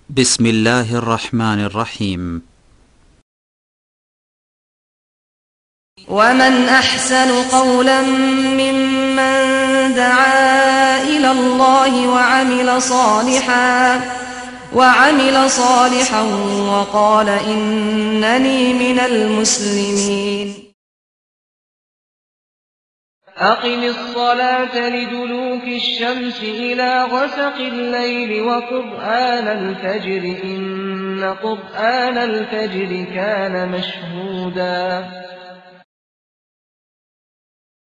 بسم الله الرحمن الرحيم. ومن أحسن قولا ممن دعا إلى الله وعمل صالحا وقال إنني من المسلمين. أقم الصلاة لدلوك الشمس إلى غسق الليل وقرآن الفجر إن قرآن الفجر كان مشهودا.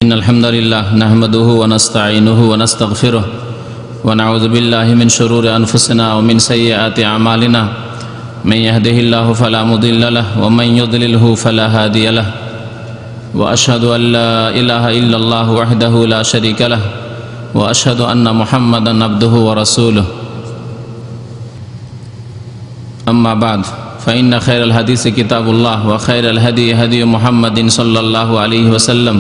إن الحمد لله نحمده ونستعينه ونستغفره ونعوذ بالله من شرور أنفسنا ومن سيئات أعمالنا من يهده الله فلا مضل له ومن يضلله فلا هادي له وأشهد أن لا إله إلا الله وحده لا شريك له وأشهد أن محمدا عبده ورسوله. أما بعد فإن خير الحديث كتاب الله وخير الهدي هدي محمد صلى الله عليه وسلم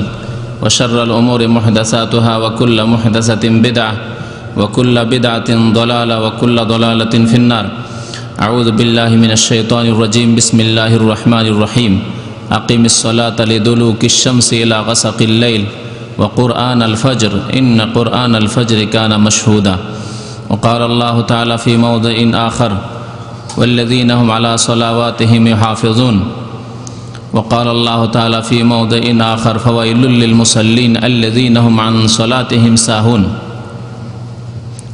وشر الأمور محدثاتها وكل محدثة بدعة وكل بدعة ضلالة وكل ضلالة في النار. أعوذ بالله من الشيطان الرجيم. بسم الله الرحمن الرحيم. أقم الصلاة لدلوك الشمس إلى غسق الليل وقرآن الفجر إن قرآن الفجر كان مشهودا. وقال الله تعالى في موضع آخر والذين هم على صلواتهم يحافظون. وقال الله تعالى في موضع آخر فويل للمصلين الذين هم عن صلاتهم ساهون.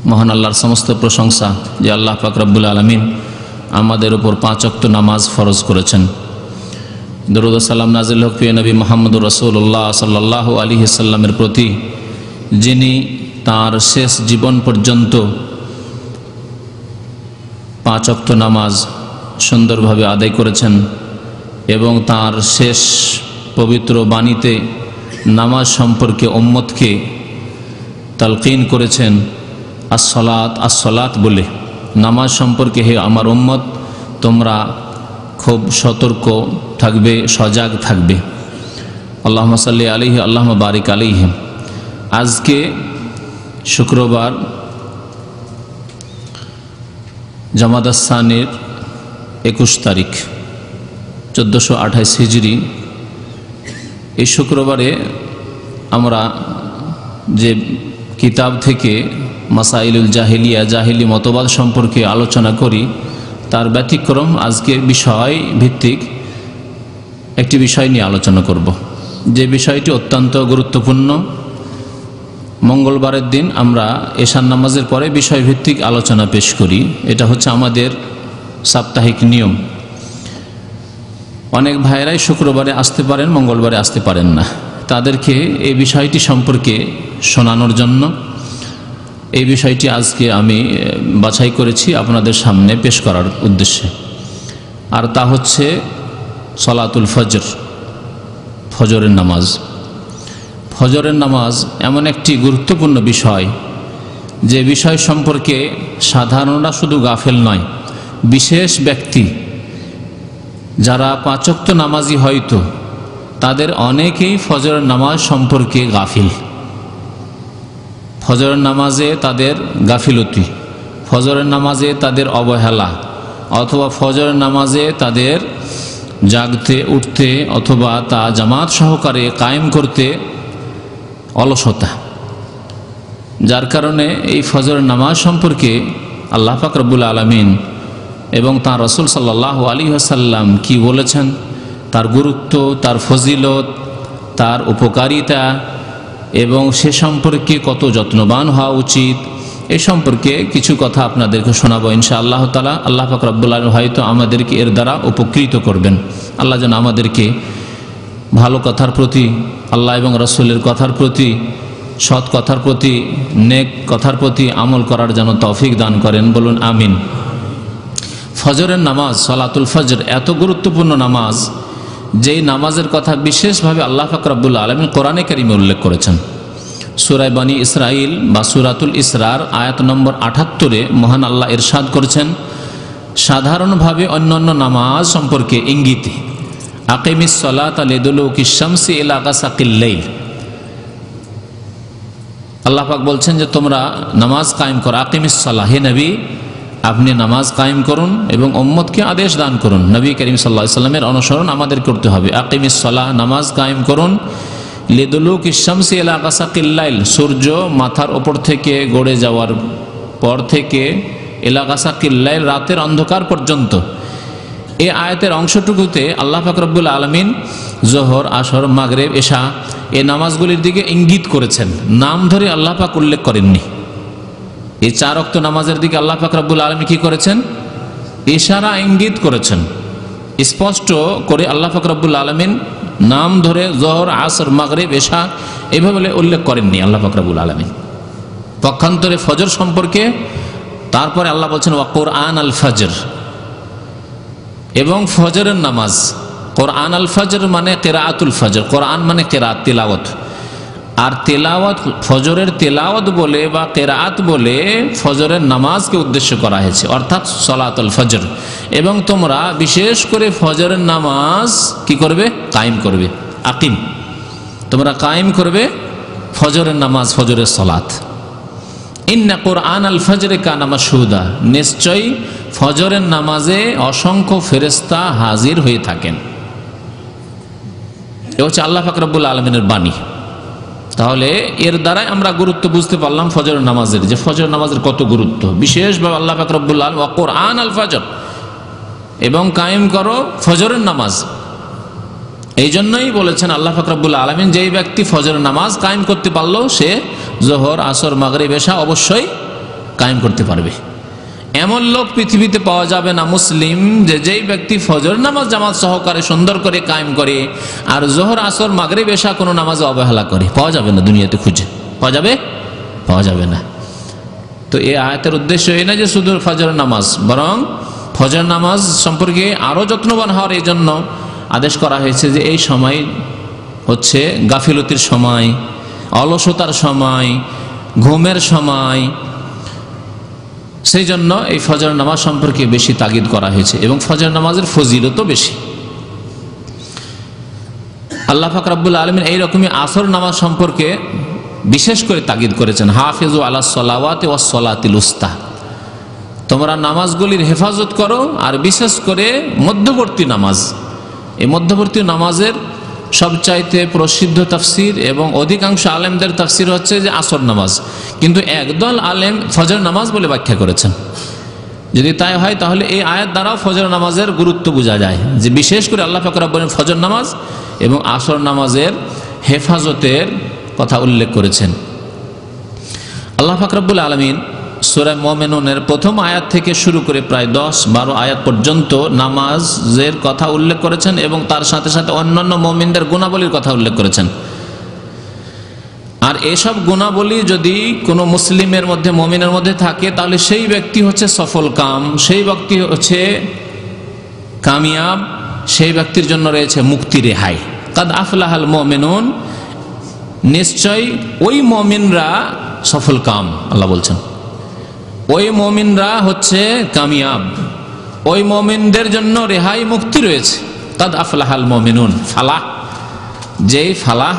মহান আল্লাহর সমস্ত প্রশংসা যে আল্লাহ পাক রব্বুল আলামিন আমাদের উপর 5 ওয়াক্ত নামাজ ফরজ করেছেন। দরুদ ও সালাম নাজিল হোক প্রিয় নবী মুহাম্মদুর রাসূলুল্লাহ সাল্লাল্লাহু আলাইহি সাল্লামের প্রতি, যিনি তার শেষ জীবন পর্যন্ত 5 ওয়াক্ত নামাজ সুন্দরভাবে আদায় করেছেন এবং তার শেষ পবিত্র বাণীতে নামাজ সম্পর্কে উম্মতকে তালকিন করেছেন আসসালাত আসসালাত বলে। নামাজ সম্পর্কে হে আমার উম্মত, তোমরা খুব সতর্ক থাকবে, সজাগ থাকবে। আল্লাহুম্মা সাল্লি আলাইহি আল্লাহুম্মা বারিক আলাইহি। আজকে শুক্রবার জামাদাস সানির 21 তারিখ 1428 হিজরি। এই শুক্রবারে আমরা যে কিতাব থেকে মাসাইলুল জাহিলিয়া, জাহিলি মতবাদ সম্পর্কে আলোচনা করি, তার ব্যতিক্রম আজকে বিষয় ভিত্তিক একটি বিষয় নিয়ে আলোচনা করব, যে বিষয়টি অত্যন্ত গুরুত্বপূর্ণ। মঙ্গলবারের দিন আমরা এশার নামাজের পরে বিষয়ভিত্তিক আলোচনা পেশ করি। এটা হচ্ছে আমাদের সাপ্তাহিক নিয়ম। অনেক ভাইয়েরাই শুক্রবারে আসতে পারেন, মঙ্গলবারে আসতে পারেন না। তাদেরকে এই বিষয়টি সম্পর্কে শোনানোর জন্য এই বিষয়টি আজকে আমি বাছাই করেছি আপনাদের সামনে পেশ করার উদ্দেশ্যে। আর তা হচ্ছে সলাতুল ফজর, ফজরের নামাজ। ফজরের নামাজ এমন একটি গুরুত্বপূর্ণ বিষয়, যে বিষয় সম্পর্কে সাধারণরা শুধু গাফেল নয়, বিশেষ ব্যক্তি যারা 5 ওয়াক্ত নামাজি হয়তো তাদের অনেকেই ফজরের নামাজ সম্পর্কে গাফিল। ফজরের নামাজে তাদের গাফিলতি, ফজরের নামাজে তাদের অবহেলা, অথবা ফজরের নামাজে তাদের জাগতে উঠতে অথবা তা জামাত সহকারে কায়েম করতে অলসতা। যার কারণে এই ফজরের নামাজ সম্পর্কে আল্লাহ পাক রব্বুল আলামিন এবং তাঁর রাসূল সাল্লাল্লাহু আলাইহি ওয়াসাল্লাম কি বলেছেন, তার গুরুত্ব, তার ফজিলত, তার উপকারিতা এবং সে সম্পর্কে কত যত্নবান হওয়া উচিত, এ সম্পর্কে কিছু কথা আপনাদেরকে শোনাবো ইনশাআল্লাহ তাআলা। আল্লাহ পাক রব্বুল আলামিন হয়তো আমাদেরকে এর দ্বারা উপকৃত করবেন। আল্লাহ যেন আমাদেরকে ভালো কথার প্রতি, আল্লাহ এবং রাসূলের কথার প্রতি, সৎ কথার প্রতি, নেক কথার প্রতি আমল করার যেন তৌফিক দান করেন, বলুন আমিন। ফজরের নামাজ, সলাতুল ফজর এত গুরুত্বপূর্ণ নামাজ, যেই নামাজের কথা বিশেষভাবে আল্লাহ পাক রব্বুল আলামিন কোরআনে কারিমে উল্লেখ করেছেন। সূরা বনী ইসরাইল বা সূরাতুল ইসরার আয়াত নম্বর 78-এ মহান আল্লাহ ইরশাদ করেছেন সাধারণভাবে অন্যান্য নামাজ সম্পর্কে ইঙ্গিতে, আকিমিস সালাতা লিদুলুকিশ শামসি ইলা গাসাকিল লাইল। আল্লাহ পাক বলছেন যে তোমরা নামাজ কায়েম করো। আকিমিস সালাহ, হে নবী আপনি নামাজ কায়েম করুন এবং উম্মতকে আদেশ দান করুন। নবী করিম সাল্লাল্লাহু আলাইহি ওয়াসাল্লামের অনুসরণ আমাদের করতে হবে। আকিমিস সালাহ, নামাজ কায়েম করুন, লিদুলুকিশ শামসি ইলা গাসাকিল লাইল, সূর্য মাথার ওপর থেকে গড়ে যাওয়ার পর থেকে ইলা গাসাকিল লাইল, রাতের অন্ধকার পর্যন্ত। এই আয়াতের অংশটুকুতে আল্লাহ পাক রব্বুল আলামিন যোহর, আসর, মাগরিব, এশা এই নামাজগুলির দিকে ইঙ্গিত করেছেন, নাম ধরে আল্লাহ পাক উল্লেখ করেননি। এই 4 ওয়াক্ত নামাজের দিকে আল্লাহ পাক রব্বুল আলামিন কি করেছেন? ইশারা, ইঙ্গিত করেছেন। স্পষ্ট করে আল্লাহ পাক রব্বুল আলামিন নাম ধরে যোহর, আসর, মাগরিব, এশা এইভাবে উল্লেখ করেননি আল্লাহ পাক রব্বুল আলামিন। পক্ষান্তরে ফজর সম্পর্কে তারপরে আল্লাহ বলছেন ওয়া কুরআন আল ফজর, এবং ফজরের নামাজ। কোরআন আল ফজর মানে কিরাআতুল ফজর, কোরআন মানে কিরাত, তিলাওয়াত। আর তেলাওয়াত, ফজরের তেলাওয়াত বলে বা কিরাআত বলে ফজরের নামাজকে উদ্দেশ্য করা হয়েছে, অর্থাৎ সালাতুল ফজর। এবং তোমরা বিশেষ করে ফজরের নামাজ কি করবে? কায়েম করবে। আকিম, তোমরা কায়েম করবে ফজরের নামাজ, ফজরের সালাত। ইন্না কুরআন আল ফজরে কানা মাশহুদা, নিশ্চয়ই ফজরের নামাজে অসংখ্য ফেরেশতা হাজির হয়ে থাকেন। এ হচ্ছে আল্লাহ পাক রব্বুল আলামিনের বাণী। তাহলে এর দ্বারাই আমরা গুরুত্ব বুঝতে পারলাম ফজরের নামাজের, যে ফজরের নামাজের কত গুরুত্ব। বিশেষভাবে আল্লাহ পাক রব্বুল আলামিন ওয়া কুরআন আল ফজর, এবং কায়েম করো ফজরের নামাজ। এই জন্যই বলেছেন আল্লাহ পাক রব্বুল আলামিন, যেই ব্যক্তি ফজরের নামাজ কায়েম করতে পারলো সে যোহর, আসর, মাগরিব, এশা অবশ্যই কায়েম করতে পারবে। এমন লোক পৃথিবীতে পাওয়া যাবে না মুসলিম, যে যেই ব্যক্তি ফজর নামাজ জামাত সহকারে সুন্দর করে কায়েম করে আর যোহর, আসর, মাগরিব, এশা কোনো নামাজে অবহেলা করে। পাওয়া যাবে না, দুনিয়াতে খুঁজে পাওয়া যাবে? পাওয়া যাবে না। তো এই আয়াতের উদ্দেশ্য এই না যে শুধু ফজর নামাজ, বরং ফজর নামাজ সম্পর্কে আরও যত্নবান হওয়ার এই জন্য আদেশ করা হয়েছে যে এই সময় হচ্ছে গাফিলতির সময়, অলসতার সময়, ঘুমের সময়। সেই জন্য এই ফজর নামাজ সম্পর্কে বেশি তাগিদ করা হয়েছে, এবং ফজর নামাজের ফজিলতও বেশি। আল্লাহ পাক রব্বুল আলামিন এইরকমই আসর নামাজ সম্পর্কে বিশেষ করে তাগিদ করেছেন, হাফিজু আলা সলাওয়াতি ওয়াস সলাতিল উস্তা, তোমরা নামাজগুলির হেফাজত করো, আর বিশেষ করে মধ্যবর্তী নামাজ। এই মধ্যবর্তী নামাজের সবচাইতে প্রসিদ্ধ তাফসির এবং অধিকাংশ আলেমদের তাফসির হচ্ছে যে আসর নামাজ, কিন্তু একদল আলেম ফজর নামাজ বলে ব্যাখ্যা করেছেন। যদি তাই হয় তাহলে এই আয়াত দ্বারাও ফজর নামাজের গুরুত্ব বোঝা যায়, যে বিশেষ করে আল্লাহ পাক রব্বুল আলামিন ফজর নামাজ এবং আসর নামাজের হেফাজতের কথা উল্লেখ করেছেন। আল্লাহ পাক রব্বুল আলামিন সূরা মুমিনুনের প্রথম আয়াত থেকে শুরু করে প্রায় 10-12 আয়াত পর্যন্ত নামাজের কথা উল্লেখ করেছেন, এবং তার সাথে সাথে অন্যান্য মুমিনদের গুণাবলীর কথা উল্লেখ করেছেন। আর এসব গুণাবলী যদি কোনো মুসলিমের মধ্যে, মুমিনের মধ্যে থাকে, তাহলে সেই ব্যক্তি হচ্ছে সফল কাম, সেই ব্যক্তি হচ্ছে কামিয়াব, সেই ব্যক্তির জন্য রয়েছে মুক্তি, রেহাই। কাদ আফলাহাল মুমিনুন, নিশ্চয় ওই মুমিনরা সফল কাম। আল্লাহ বলছেন ওই মুমিনরা হচ্ছে কামিয়াব, ওই মুমিনদের জন্য রেহাই, মুক্তি রয়েছে। কাদ আফলাহাল মুমিনুন, ফালাহ, যেই ফালাহ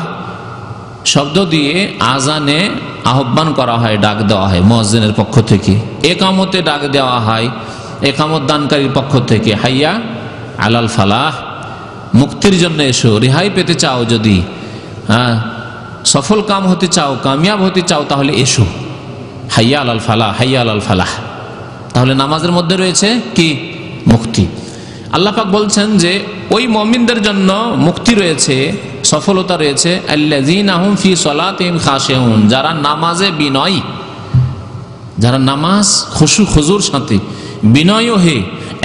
শব্দ দিয়ে আজানে আহ্বান করা হয়, ডাক দেওয়া হয় মুয়াজ্জিনের পক্ষ থেকে, একামতে ডাক দেওয়া হয় একামত দানকারীর পক্ষ থেকে, হাইয়া আলাল ফালাহ, মুক্তির জন্য এসো, রেহাই পেতে চাও, যদি সফল কাম হতে চাও, কামিয়াব হতে চাও, তাহলে এসো, হাইয়া আলাল ফালাহ, হাইয়া আলাল ফালাহ। তাহলে নামাজের মধ্যে রয়েছে কি? মুক্তি। আল্লাহ পাক বলছেন যে ওই মুমিনদের জন্য মুক্তি রয়েছে, সফলতা রয়েছে, আল্লাযীনা হুম ফি সলাতিহিম খাশিউন, যারা নামাজে বিনয়ী, যারা নামাজ খুশু খুজুর সাথে, বিনয় হয়ে,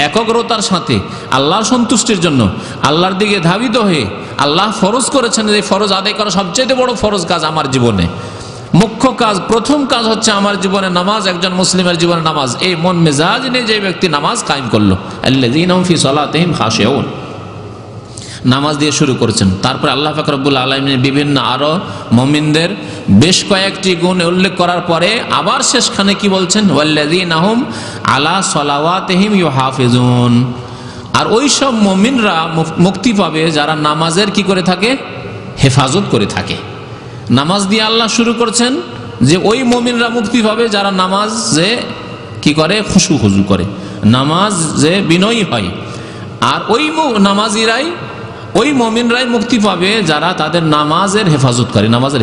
একাগ্রতার সাথে, আল্লাহর সন্তুষ্টির জন্য আল্লাহর দিকে ধাবিত হয়ে, আল্লাহ ফরজ করেছেন যে ফরজ আদায় করা সবচেয়ে বড় ফরজ কাজ আমার জীবনে, মুখ্য কাজ, প্রথম কাজ হচ্ছে আমার জীবনে নামাজ, একজন মুসলিমের জীবনে নামাজ। এই মন মেজাজ নিয়ে যে ব্যক্তি নামাজ কায়েম করলো, আল্লাযীনা হুম ফি সলাতিহিম খাশিউন, নামাজ দিয়ে শুরু করেছেন। তারপরে আল্লাহ পাক রব্বুল আলামিন বিভিন্ন আরো মুমিনদের বেশ কয়েকটি গুণ উল্লেখ করার পরে আবার শেষখানে কি বলছেন? ওয়াল্লাযীনা হুম আলা সলাওয়াতিহিম ইউহাফিজুন, আর ওই সব মুমিনরা মুক্তি পাবে যারা নামাজের কি করে থাকে? হেফাজত করে থাকে। নামাজ দিয়ে আল্লাহ শুরু করছেন যে ওই মুমিনরা মুক্তি পাবে যারা নামাজে কি করে? খুশু খুজু করে, নামাজে বিনয়ী হয়। আর ওই নামাজিরাই, ওই মুমিনরাই মুক্তি পাবে যারা তাদের নামাজের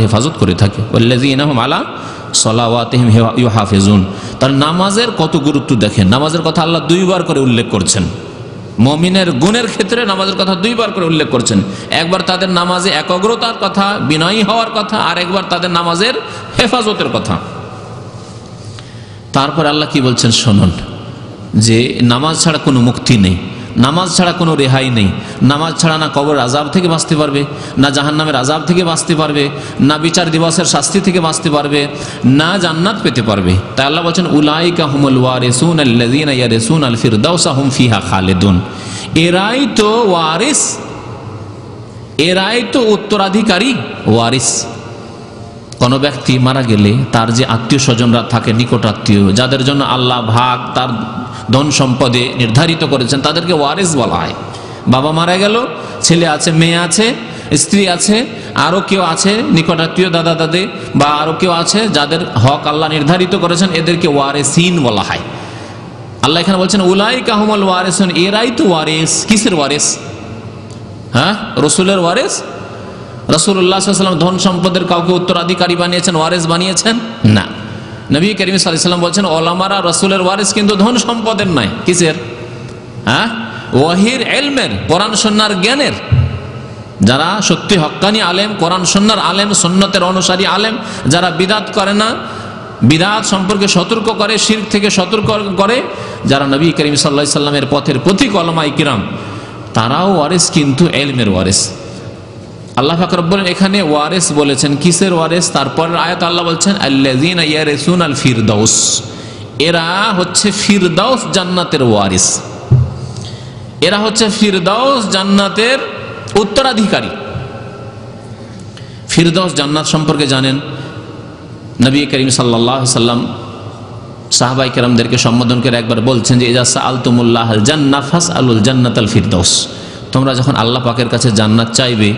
হেফাজত করে থাকে। ওয়াল্লাযীনা হুম আলা সালাওয়াতিহিম ইউহাফিজুন। তার নামাজের কত গুরুত্ব দেখেন, নামাজের কথা আল্লাহ 2 বার করে উল্লেখ করছেন। মুমিনের গুণের ক্ষেত্রে নামাজের কথা 2 বার করে উল্লেখ করছেন। একবার তাদের নামাজে একাগ্রতার কথা, বিনয়ী হওয়ার কথা, আর একবার তাদের নামাজের হেফাজতের কথা। তারপর আল্লাহ কি বলছেন শুনুন, যে নামাজ ছাড়া কোনো মুক্তি নেই, নামাজ ছাড়া কোনো রেহাই নেই। নামাজ ছাড়া না কবর আযাব থেকে বাঁচতে পারবে, না জাহান্নামের আযাব থেকে বাঁচতে পারবে, না বিচার দিবসের শাস্তি থেকে বাঁচতে পারবে, না জান্নাত পেতে পারবে। তাই আল্লাহ বলছেন উলাইকা হুমুল ওয়ারিসুন আল্লাযীনা ইয়ারিসুনাল ফিরদাউসা হুম ফিহা খালিদুন। এরাই তো ওয়ারিস, এরাই তো উত্তরাধিকারী, ওয়ারিস। কোনো ব্যক্তি মারা গেলে তার যে আত্মীয় স্বজনরা থাকে, নিকট আত্মীয়, যাদের জন্য আল্লাহ ভাগ তার ধন সম্পদে নির্ধারিত করেছেন, তাদেরকে ওয়ারিস বলা হয়। বাবা মারা গেল, ছেলে আছে, মেয়ে আছে, স্ত্রী আছে, আরও কেউ আছে নিকট আত্মীয়, দাদা দাদি, বা আরও কেউ আছে যাদের হক আল্লাহ নির্ধারিত করেছেন, এদেরকে ওয়ারিসিন বলা হয়। আল্লাহ এখানে বলছেন উলাইকা হুমুল ওয়ারিসুন, এরাই তো ওয়ারিস। কিসের ওয়ারিস? হ্যাঁ, রসুলের ওয়ারিস। রাসূলুল্লাহ সাল্লাল্লাহু আলাইহি ওয়াসাল্লাম ধন সম্পদের কাউকে উত্তরাধিকারী বানিয়েছেন, ওয়ারিস বানিয়েছেন? না। নবী করিম সাল্লাল্লাহু আলাইহি ওয়াসাল্লাম বলছেন ওলামারা রাসূলের ওয়ারিস, কিন্তু ধন সম্পদের নয়। কিসের? হ্যাঁ, ওয়াহির, ইলমের, কোরআন সুন্নাহর জ্ঞানের। যারা সত্যি হক্কানি আলেম, কোরআন সুন্নাহর আলেম, সুন্নতের অনুসারী আলেম, যারা বিদআত করে না, বিদআত সম্পর্কে সতর্ক করে, শিরক থেকে সতর্ক করে, যারা নবী করিম সাল্লাল্লাহু আলাইহি ওয়াসাল্লামের পথের পথিক উলামায়ে কিরাম, তারাও ওয়ারিস, কিন্তু ইলমের ওয়ারিস। আল্লাহ পাক রব্বুল এখানে ওয়ারিস বলেছেন। কিসের ওয়ারিস? তারপরের আয়াত আল্লাহ বলছেন আল্লাযীনা ইয়ারিসুনাল ফিরদাউস, এরা হচ্ছে ফিরদাউস জান্নাতের ওয়ারিস, এরা হচ্ছে ফিরদাউস জান্নাতের উত্তরাধিকারী। ফিরদাউস জান্নাত সম্পর্কে জানেন, নবী করিম সাল্লাল্লাহু আলাইহি ওয়াসাল্লাম সাহাবায়ে কেরামদেরকে সম্বোধন করে একবার বলছেন যে ইজা সাআলতুমুল্লাহাল জান্নাহ ফাসআলুল জান্নাতাল ফিরদাউস। তোমরা যখন আল্লাহ পাকের কাছে জান্নাত চাইবে,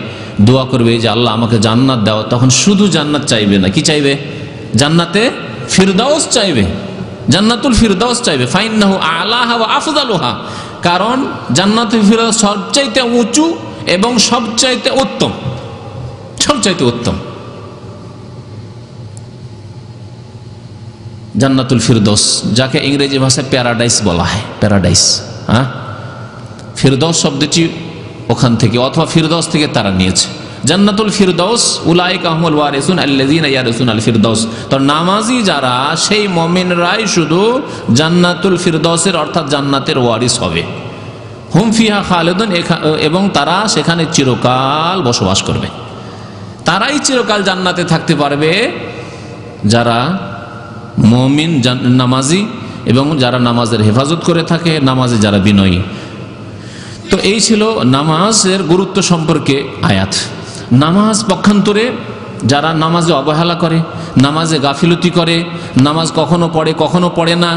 দোয়া করবে যে আল্লাহ আমাকে জান্নাত দাও, তখন শুধু জান্নাত চাইবে না, কি চাইবে? জান্নাতে ফিরদাউস চাইবে, জান্নাতুল ফিরদাউস চাইবে। ফাইন্নাহু আলাহা ওয়া আফদালুহা, কারণ জান্নাতুল ফিরদাউস সবচাইতে উঁচু এবং সবচাইতে উত্তম, সবচাইতে উত্তম। জান্নাতুল ফিরদাউস, যাকে ইংরেজি ভাষায় প্যারাডাইস বলা হয়, প্যারাডাইস। হ্যাঁ, ফিরদাউস শব্দটি ওখান থেকে, অথবা ফিরদাউস থেকে তারা নিয়েছে। জান্নাতুল ফিরদাউস, উলাইকা হুমুল ওয়ারিসুন আল্লাযীনা ইয়ারিসুনাল ফিরদাউস। তো নামাজি যারা, সেই মুমিনরাই শুধু জান্নাতুল ফিরদাউসের অর্থাৎ জান্নাতের ওয়ারিস হবে। হুম ফিহা খালিদুন, এবং তারা সেখানে চিরকাল বসবাস করবে। তারাই চিরকাল জান্নাতে থাকতে পারবে যারা মুমিন, নামাজি, এবং যারা নামাজের হেফাজত করে থাকে, নামাজে যারা বিনয়ী। তো এই ছিল নামাজের গুরুত্ব সম্পর্কে আয়াত। নামাজ পক্ষান্তরে যারা নামাজে অবহেলা করে, নামাজে গাফিলতি করে, নামাজ কখনো পড়ে কখনো পড়ে না,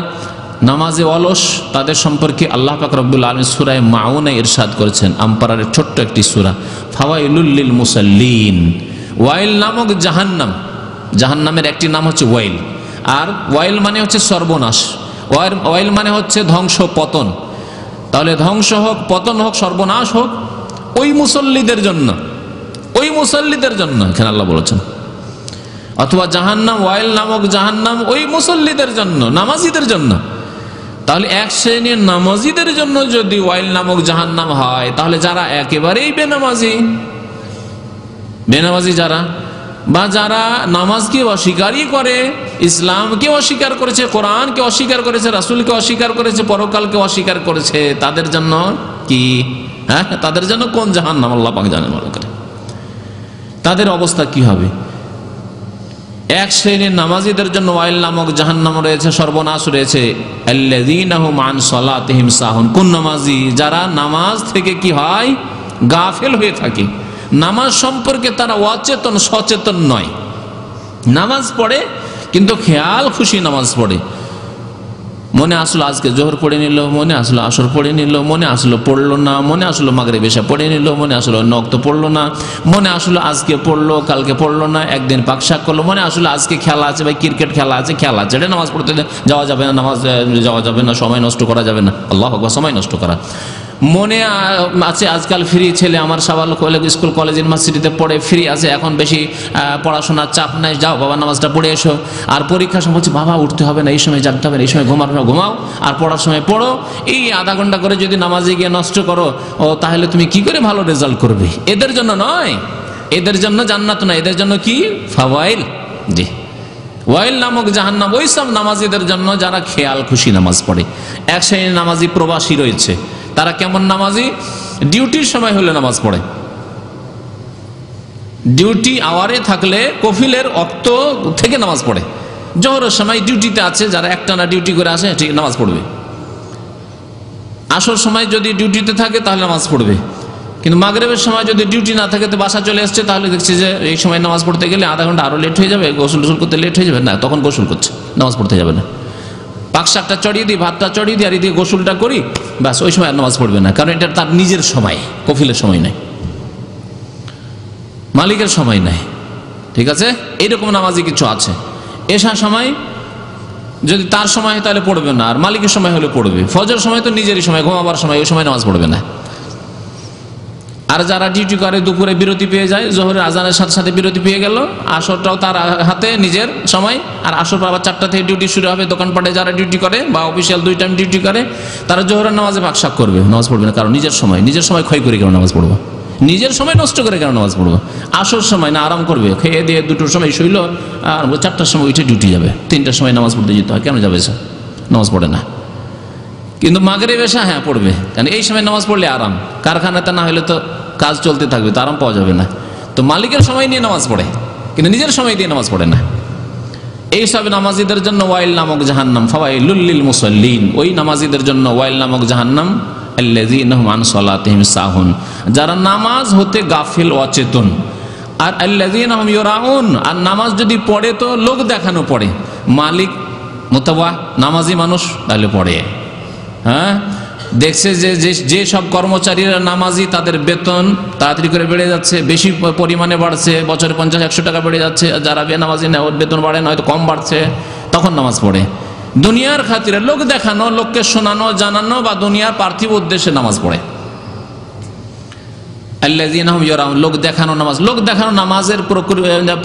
নামাজে অলস, তাদের সম্পর্কে আল্লাহ পাক রব্বুল আলামিন সূরা মাউনে ইরশাদ করেছেন, আমপারার ছোট্ট একটি সূরা, ফাওয়াইলুল লিল মুসাল্লিন। ওয়াইল নামক জাহান্নাম, জাহান্নামের একটি নাম হচ্ছে ওয়াইল। আর ওয়াইল মানে হচ্ছে সর্বনাশ, ওয়াইল মানে হচ্ছে ধ্বংস, পতন। তাহলে ধ্বংস হোক, পতন হোক, সর্বনাশ হোক ওই মুসল্লিদের জন্য, ওই মুসল্লিদের জন্য এখানে আল্লাহ বলেছেন। অথবা জাহান্নাম, ওয়াইল নামক জাহান্নাম ওই মুসল্লিদের জন্য, নামাজিদের জন্য। তাহলে এক শ্রেণীর নামাজিদের জন্য যদি ওয়াইল নামক জাহান্নাম হয়, তাহলে যারা একেবারেই বেনামাজি যারা, বা যারা নামাজকে অস্বীকারই করে, ইসলামকে অস্বীকার করেছে, কোরআনকে অস্বীকার করেছে, রাসূলকে অস্বীকার করেছে, পরকালকে অস্বীকার করেছে, তাদের জন্য কি? হ্যাঁ, তাদের জন্য কোন জাহান্নাম আল্লাহ পাক জানেন ভালো করে। তাদের অবস্থা কি হবে? এক শ্রেণীর নামাজিদের জন্য ওয়াইল নামক জাহান্নাম রয়েছে, সর্বনাশ রয়েছে। আল্লাযীনা হুম আন সালাতিহিম সাহুন, কোন নামাজি? যারা নামাজ থেকে কি হয়? গাফেল হয়ে থাকে। নামাজ সম্পর্কে তারা অচেতন, সচেতন নয়। নামাজ পড়ে কিন্তু খেয়াল খুশি নামাজ পড়ে, মনে আসলো আজকে জোহর পড়ে নিল, মনে আসলো আসর পড়ে নিল, মনে আসলো পড়লো না, মনে আসলো মাগরিব এশা পড়ে নিল, মনে আসলো অন্য ওয়াক্ত পড়লো না, মনে আসলো আজকে পড়লো কালকে পড়লো না, একদিন পাকশাক করলো, মনে আসলো আজকে খেলা আছে ভাই, ক্রিকেট খেলা আছে, খেলা ছেড়ে নামাজ পড়তে যাওয়া যাবে না, নামাজ যাওয়া যাবে না, সময় নষ্ট করা যাবে না। আল্লাহু আকবার, সময় নষ্ট করা। মনে আছে আজকাল ফ্রি, ছেলে আমার সাবাল স্কুল কলেজ ইউনিভার্সিটিতে পড়ে, ফ্রি আছে, এখন বেশি পড়াশোনার চাপ নাই, যাও বাবা নামাজটা পড়ে এসো। আর পরীক্ষার সময় বলছে বাবা উঠতে হবে না, এই সময় জাগতে হবে না, এই সময় ঘুমাও, আর পড়ার সময় পড়ো। এই আধা ঘন্টা করে যদি নামাজে গিয়ে নষ্ট করো, ও তাহলে তুমি কি করে ভালো রেজাল্ট করবে? এদের জন্য নয়, এদের জন্য জান্নাত নয়, এদের জন্য কি ফাওয়াইল, জি ওয়াইল নামক জাহান্নাম ওই সব নামাজিদের জন্য যারা খেয়াল খুশি নামাজ পড়ে। এক শ্রেণীর নামাজি প্রবাসী রয়েছে, তারা কেমন নামাজি? ডিউটির সময় হলে নামাজ পড়ে, ডিউটি আওয়ারে থাকলে কফিলের অক্ত থেকে নামাজ পড়ে। জোহরের সময় ডিউটিতে আছে, যারা একটানা ডিউটি করে আসে ঠিক নামাজ পড়বে। আসর সময় যদি ডিউটিতে থাকে তাহলে নামাজ পড়বে, কিন্তু মাগরিবের সময় যদি ডিউটি না থাকে তো বাসা চলে আসছে, তাহলে দেখছি যে এই সময় নামাজ পড়তে গেলে আধা ঘন্টা আরো লেট হয়ে যাবে, গোসল করতে লেট হয়ে যাবে, না তখন গোসল করছে, নামাজ পড়তে যাবে না। পাকশাকটা চড়িয়ে দিই, ভাতটা চড়িয়ে দিই, আর এদিকে গোসলটা করি, ব্যাস ওই সময় আর নামাজ পড়বে না, কারণ এটা তার নিজের সময়, কফিলের সময় নাই, মালিকের সময় নাই। ঠিক আছে, এইরকম নামাজি কিছু আছে। এশার সময় যদি তার সময় হয় তাহলে পড়বে না, আর মালিকের সময় হলে পড়বে। ফজর সময় তো নিজেরই সময়, ঘুমাবার সময়, ওই সময় নামাজ পড়বে না। আর যারা ডিউটি করে দুপুরে বিরতি পেয়ে যায়, জোহরের আজানের সাথে সাথে বিরতি পেয়ে গেল, আসরটাও তার হাতে নিজের সময়, আর আসর আবার 4টা থেকে ডিউটি শুরু হবে। দোকানপাটে যারা ডিউটি করে বা অফিসিয়াল 2 টাইম ডিউটি করে, তারা জোহরের নামাজে ভাগশাক করবে, নামাজ পড়বে না, কারণ নিজের সময় ক্ষয় করে কেন নামাজ পড়বো, নিজের সময় নষ্ট করে কেন নামাজ পড়বো? আসর সময় না আরাম করবে, খেয়ে দিয়ে 2টোর সময় শুইল, আর 4টার সময় উঠে ডিউটি যাবে, 3টার সময় নামাজ পড়তে যেতে হয়, কেন যাবে সে? নামাজ পড়ে না। কিন্তু মাগরিব এশা হ্যাঁ পড়বে, কারণ এই সময় নামাজ পড়লে আরাম, কারখানাতে না হলে তো কাজ চলতে থাকবে, তো আরাম পাওয়া যাবে না। তো মালিকের সময় নিয়ে নামাজ পড়ে, কিন্তু নিজের সময় দিয়ে নামাজ পড়ে না। এইসব নামাজিদের জন্য ওয়াইল নামক জাহান্নাম, ফাওয়াইলুল লিল মুসাল্লিন, ওই নামাজিদের জন্য ওয়াইল নামক জাহান্নাম, আল্লাযীনা হুম আন সালাতিহিম সাহুন, যারা নামাজ হতে গাফিল অচেতন। আর আল্লাযীনা হুম ইউরাউন, আর নামাজ যদি পড়ে তো লোক দেখানো পড়ে, মালিক মুতাওয়া নামাজি মানুষ তাহলে পড়ে। হ্যাঁ, দেখছে যে সব কর্মচারীরা নামাজি, তাদের বেতন তাড়াতাড়ি করে বেড়ে যাচ্ছে, বেশি পরিমাণে বাড়ছে, বছরে 50-100 টাকা বেড়ে যাচ্ছে। যারা বেনামাজি না, ওর বেতন বাড়ে না, হয়তো কম বাড়ছে, তখন নামাজ পড়ে। দুনিয়ার খাতিরে লোক দেখানো, লোককে শোনানো জানানো, বা দুনিয়ার পার্থিব উদ্দেশ্যে নামাজ পড়ে। আল্লাযীনা হুম ইউরাউন, লোক দেখানো নামাজ। লোক দেখানো নামাজের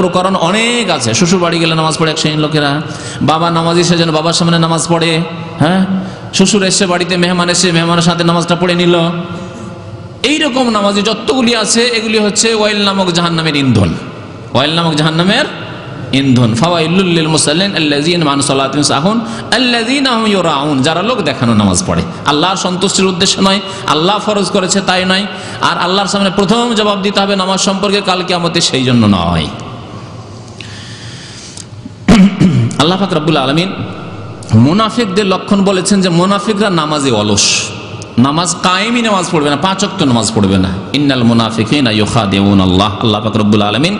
প্রকরণ অনেক আছে। শ্বশুর বাড়ি গেলে নামাজ পড়ে এক শ্রেণীর লোকেরা, বাবা নামাজি সেজন্য বাবার সামনে নামাজ পড়ে। হ্যাঁ, শ্বশুর এসে বাড়িতে, মেহমান এসে মেহমানের সাথে নামাজটা পড়ে নিল। এইরকম নামাজি যতগুলি আছে, এগুলি হচ্ছে ওয়াইল নামক জাহান্নামের ইন্ধন, ওয়াইল নামক জাহান্নামের ইন্ধন। ফাওয়াইলুল লিল মুসাল্লিন আল্লাযীনা আন সালাতিহিম সাহুন আল্লাযীনা হুম ইউরাউন, যারা লোক দেখানো নামাজ পড়ে, আল্লাহর সন্তুষ্টির উদ্দেশ্য নয়, আল্লাহ ফরজ করেছে তাই নয়, আর আল্লাহর সামনে প্রথম জবাব দিতে হবে নামাজ সম্পর্কে কাল কিয়ামতে, সেই জন্য নয়। আল্লাহ পাক রব্বুল আলামিন মুনাফিকদের লক্ষণ বলেছেন যে মুনাফিকরা নামাজে অলস, নামাজ কায়েমি নামাজ পড়বে না, 5 ওয়াক্ত নামাজ পড়বে না। ইন্নাল মুনাফিকিনা ইউখাদিউন আল্লাহ, আল্লাহ পাক রব্বুল আলামিন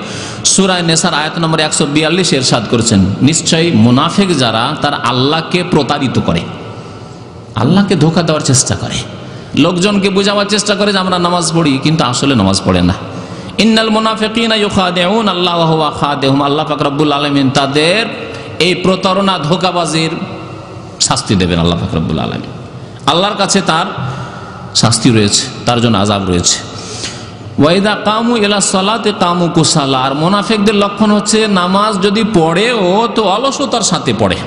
সূরা নিসার আয়াত নম্বর 142 ইরশাদ করেছেন, নিশ্চয়ই মুনাফিক যারা, তারা আল্লাহকে প্রতারিত করে, আল্লাহকে ধোঁকা দেওয়ার চেষ্টা করে, লোকজনকে বোঝাবার চেষ্টা করে যে আমরা নামাজ পড়ি, কিন্তু আসলে নামাজ পড়ে না। ইন্নাল মুনাফিকিনা ইউখাদিউন আল্লাহ ওয়া হুয়া খাদিউহুম, আল্লাহ পাক রব্বুল আলামিন তাদের এই প্রতারণা ধোঁকাবাজির শাস্তি দেবেন আল্লাহ পাক রব্বুল আলামিন। আল্লাহর কাছে তার শাস্তি রয়েছে, তার জন্য আযাব রয়েছে। ওয়াইদা কামু ইলা সালাতি কামু কুসালা, আর মুনাফিকদের লক্ষণ হচ্ছে নামাজ যদি পড়েও তো অলসতার সাথে পড়ে,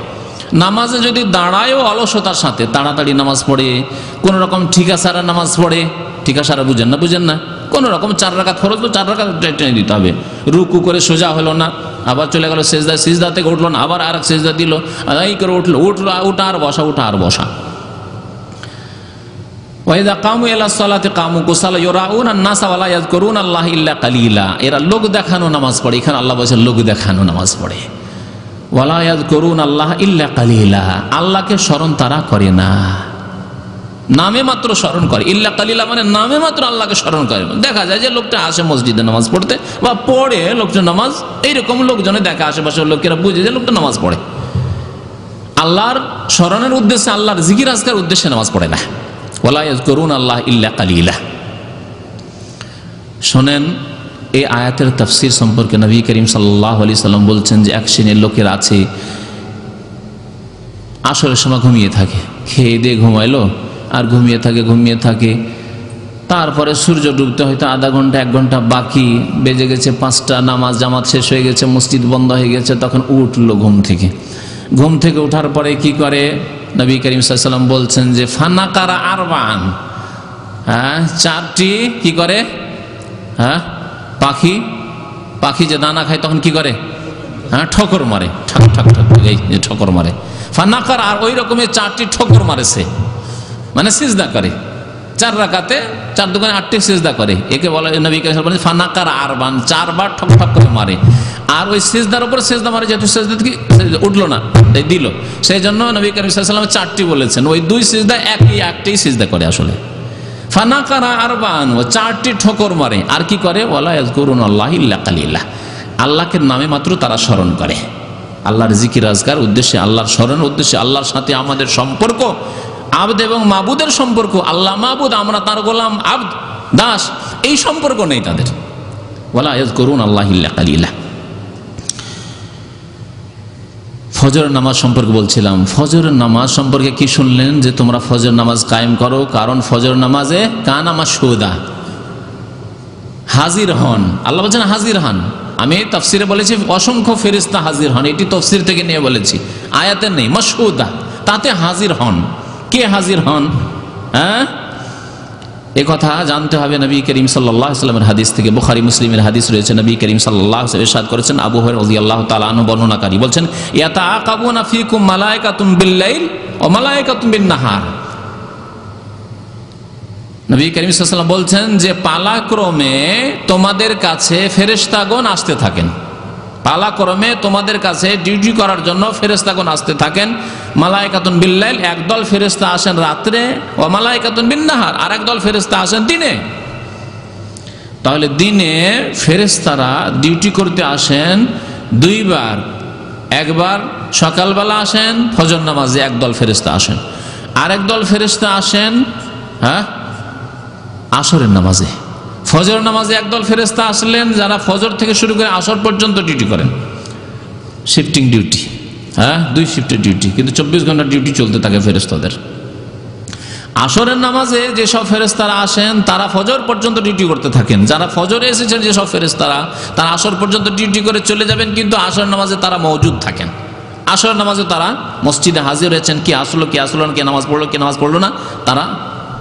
নামাজে যদি দাঁড়ায়ও অলসতার সাথে, তাড়াতাড়ি নামাজ পড়ে, কোন রকম ঠিকাসারা নামাজ পড়ে। ঠিকাসারা বুঝেন না, কোন রকম 4 রাকাত ফরজ, তো 4 রাকাত টেনে দিতে হবে, রুকু করে সোজা হলো না, আবার চলে গেল সেজদায়, সিজদা থেকে উঠলো না, আবার আরেক সেজদা দিল, এই করে উঠলো, উঠা আর বসা, উঠা আর বসা। ওয়াইদা কামু ইলা সালাতি কামু কুসালা ইউরাউনা আন-নাসা ওয়া লা ইয়াযকুরুনা আল্লাহ ইল্লা কালিলা, এরা লোক দেখানো নামাজ পড়ে। এখানে আল্লাহ বলেছেন লোক দেখানো নামাজ পড়ে। ওয়া লা ইয়াযকুরুনা আল্লাহ ইল্লা কালিলা, আল্লাহকে স্মরণ তারা করে না, নামে মাত্র স্মরণ করে। ইল্লা কালিলা মানে নামে মাত্র আল্লাহকে স্মরণ করে। দেখা যায় যে লোকটা আসে মসজিদে নামাজ পড়তে বা পড়ে লোকজন নামাজ, এইরকম লোকজনে দেখা আশেপাশের লোকেরা বুঝে যে লোকটা নামাজ পড়ে। আল্লাহর স্মরণের উদ্দেশ্যে, আল্লাহর জিকির আজকার উদ্দেশ্যে নামাজ পড়ে না। ওয়ালা ইয়াযকুরুন আল্লাহ ইল্লা কালিলা। শোনেন, এই আয়াতের তাফসীর সম্পর্কে নবী করিম সাল্লাল্লাহু আলাইহি সাল্লাম বলছেন যে এক শ্রেণীর লোকের আছে আসরের সময় ঘুমিয়ে থাকে, খেয়ে দিয়ে ঘুমাইলো আর ঘুমিয়ে থাকে, তারপরে সূর্য ডুবতে হয়তো আধা ঘন্টা 1 ঘন্টা বাকি, বেজে গেছে 5টা, নামাজ জামাত শেষ হয়ে গেছে, মসজিদ বন্ধ হয়ে গেছে, তখন উঠলো ঘুম থেকে ওঠার পরে কি করে? নবী করিম সাল্লাল্লাহু আলাইহি সাল্লাম বলছেন যে ফানাকারা আরবান, 4টি কি করে? পাখি যে দানা খায় তখন কি করে? ঠোকর মারে, ঠাক ঠাক ঠাক, এই যে ঠোকর মারে ফানাকার। আর ওই রকমের 4টি ঠোকর মারেছে, মানে সিজদা করে 4 রাকাতে, 4 দুগুণে 8টি সিজদা করে। একে বলা নবী করিম সাল্লাল্লাহু আলাইহি ওয়াসাল্লাম ফানাকার আরবান, 4 বার ঠক ঠক করে মারে। আর ওই সিজদার উপর সিজদা মারে, যেহেতু সিজদা থেকে উঠলো না, তাই দিল, সেই জন্য নবী করিম সাল্লাল্লাহু আলাইহি ওয়াসাল্লাম 4টি বলেছেন। ওই 2 সিজদা একটি সিজদা করে আসলে। ফানাকারা আরবান, ও 4টি ঠোকর মারে। আর কি করে? ওয়ালা ইয়াযকুরুন আল্লাহ ইল্লা কালিলা, আল্লাহকে নামে মাত্র তারা স্মরণ করে। আল্লাহর জিকির আজকার উদ্দেশ্যে, আল্লাহর স্মরণের উদ্দেশ্যে, আল্লাহর সাথে আমাদের সম্পর্ক, আবদ এবং মাবুদের সম্পর্ক, আল্লাহ মাবুদ, আমরা তার গোলাম, আবদ দাস, এই সম্পর্ক নেই তাদের। ওয়ালা ইয়াযকুরুন আল্লাহ ইল্লা কালিলা। ফজরের নামাজ সম্পর্কে বলছিলাম। ফজরের নামাজ সম্পর্কে কি শুনলেন? যে তোমরা ফজর নামাজ কায়েম করো, কারণ ফজর নামাজে কানা মাশহুদা, হাজির হন। আল্লাহ বলছেন হাজির হন। আমি তাফসিরে বলেছি অসংখ্য ফেরেশতা হাজির হন, এটি তাফসির থেকে নিয়ে বলেছি, আয়াতে নেই। মাশহুদা, তাতে হাজির হন। কে হাজির হন? এ কথা জানতে হবে নবী করিম সাল্লাল্লাহু আলাইহি ওয়াসাল্লামের হাদিস থেকে। বুখারী মুসলিমের হাদিস রয়েছে, নবী করিম সাল্লাল্লাহু আলাইহি ওয়াসাল্লাম ইরশাদ করেছেন, আবু হুরায়রা রাদিয়াল্লাহু তাআলা আনহু বর্ণনাকারী বলছেন, ইয়াতাআকাবুনা ফীকুম মালায়েকাতুম বিল-লাইল ওয়া মালায়েকাতুম বিন-নাহার। নবী করিম সাল্লাল্লাহু আলাইহি ওয়াসাল্লাম বলছেন যে পালাক্রমে তোমাদের কাছে ফেরেশতাগণ আসতে থাকেন, পালাক্রমে তোমাদের কাছে ডিউটি করার জন্য ফেরেশতাগণ আসতে থাকেন। মালায়েকাতুন বিল-লাইল, একদল ফেরেশতা আসেন রাত্রে, ও মালায়েকাতুন বিন-নাহার, আর একদল ফেরেশতা আসেন দিনে। তাহলে দিনে ফেরেশতারা ডিউটি করতে আসেন 2 বার। একবার সকালবেলা আসেন ফজর নামাজে, একদল ফেরেশতা আসেন, আর একদল ফেরেশতা আসেন আসরের নামাজে। ফজর নামাজে একদল ফেরেশতা আসলেন যারা ফজর থেকে শুরু করে আসর পর্যন্ত ডিউটি করেন, শিফটিং ডিউটি, 2 শিফটের ডিউটি, কিন্তু 24 ঘন্টা ডিউটি চলতে থাকে ফেরেশতাদের। আসরের নামাজে যেসব ফেরেশতারা আসেন তারা ফজর পর্যন্ত ডিউটি করতে থাকেন। যারা ফজরে এসেছেন যেসব ফেরেশতারা, তারা আসর পর্যন্ত ডিউটি করে চলে যাবেন, কিন্তু আসর নামাজে তারা মওজুদ থাকেন। আসর নামাজে তারা মসজিদে হাজির হয়েছেন, কি আসলো কি আসলো না, কে নামাজ পড়লো কে নামাজ পড়লো না, তারা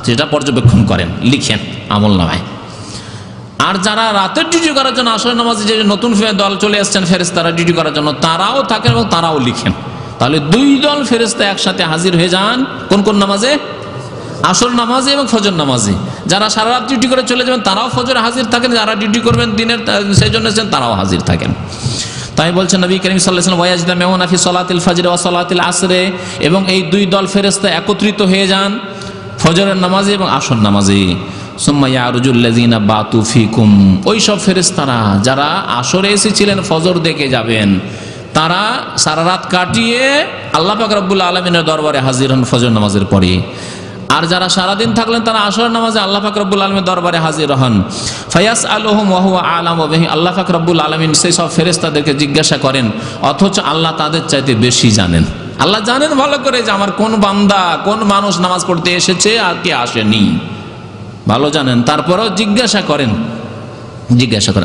সেটা পর্যবেক্ষণ করেন, লিখেন আমল নামায়। আর যারা রাতের ডিউটি করার জন্য আসর নামাজে যে নতুন দল চলে আসছেন ফেরেশতারা ডিউটি করার জন্য, তারাও থাকেন এবং তারাও লিখেন। তাহলে 2 দল ফেরেশতা একসাথে হাজির হয়ে যান কোন কোন নামাজে? আসর নামাজে এবং ফজর নামাজে। যারা সারা রাত ডিউটি করে চলে যাবেন তারাও ফজরে হাজির থাকেন, যারা ডিউটি করবেন দিনের সেই জন্য তারাও হাজির থাকেন। তাই বলছেন নবী করিম সাল্লাল্লাহু আলাইহি ওয়াসাল্লাম, ওয়ায়াজদামিউনা ফি সালাতিল ফজর ওয়া সালাতিল আসরে, এবং এই 2 দল ফেরেশতা একত্রিত হয়ে যান ফজরের নামাজে এবং আসর নামাজে। সুম্মা ইয়ারুজুল লাযিনা বাতু ফিকুম, ওই সব ফেরেশতারা যারা আসরে এসেছিলেন ফজর দেখে যাবেন, তারা সারা রাত কাটিয়ে আল্লাহ পাক রব্বুল আলামিনের দরবারে হাজির হন ফজর নামাজের পরে। আর যারা সারাদিন থাকলেন তারা আসর নামাজে আল্লাহ পাক রব্বুল আলামিনের দরবারে হাজির হন। ফায়াসআলুহুম ওয়া হুয়া আ'লামু বিহি, আল্লাহ পাক রব্বুল আলামিন সেই সব ফেরেশতাদেরকে জিজ্ঞাসা করেন, অথচ আল্লাহ তাদের চাইতে বেশি জানেন। আল্লাহ জানেন ভালো করে যে আমার কোন বান্দা, কোন মানুষ নামাজ পড়তে এসেছে আর কে আসেনি, ভালো জানেন। তারপরেও জিজ্ঞাসা করেন।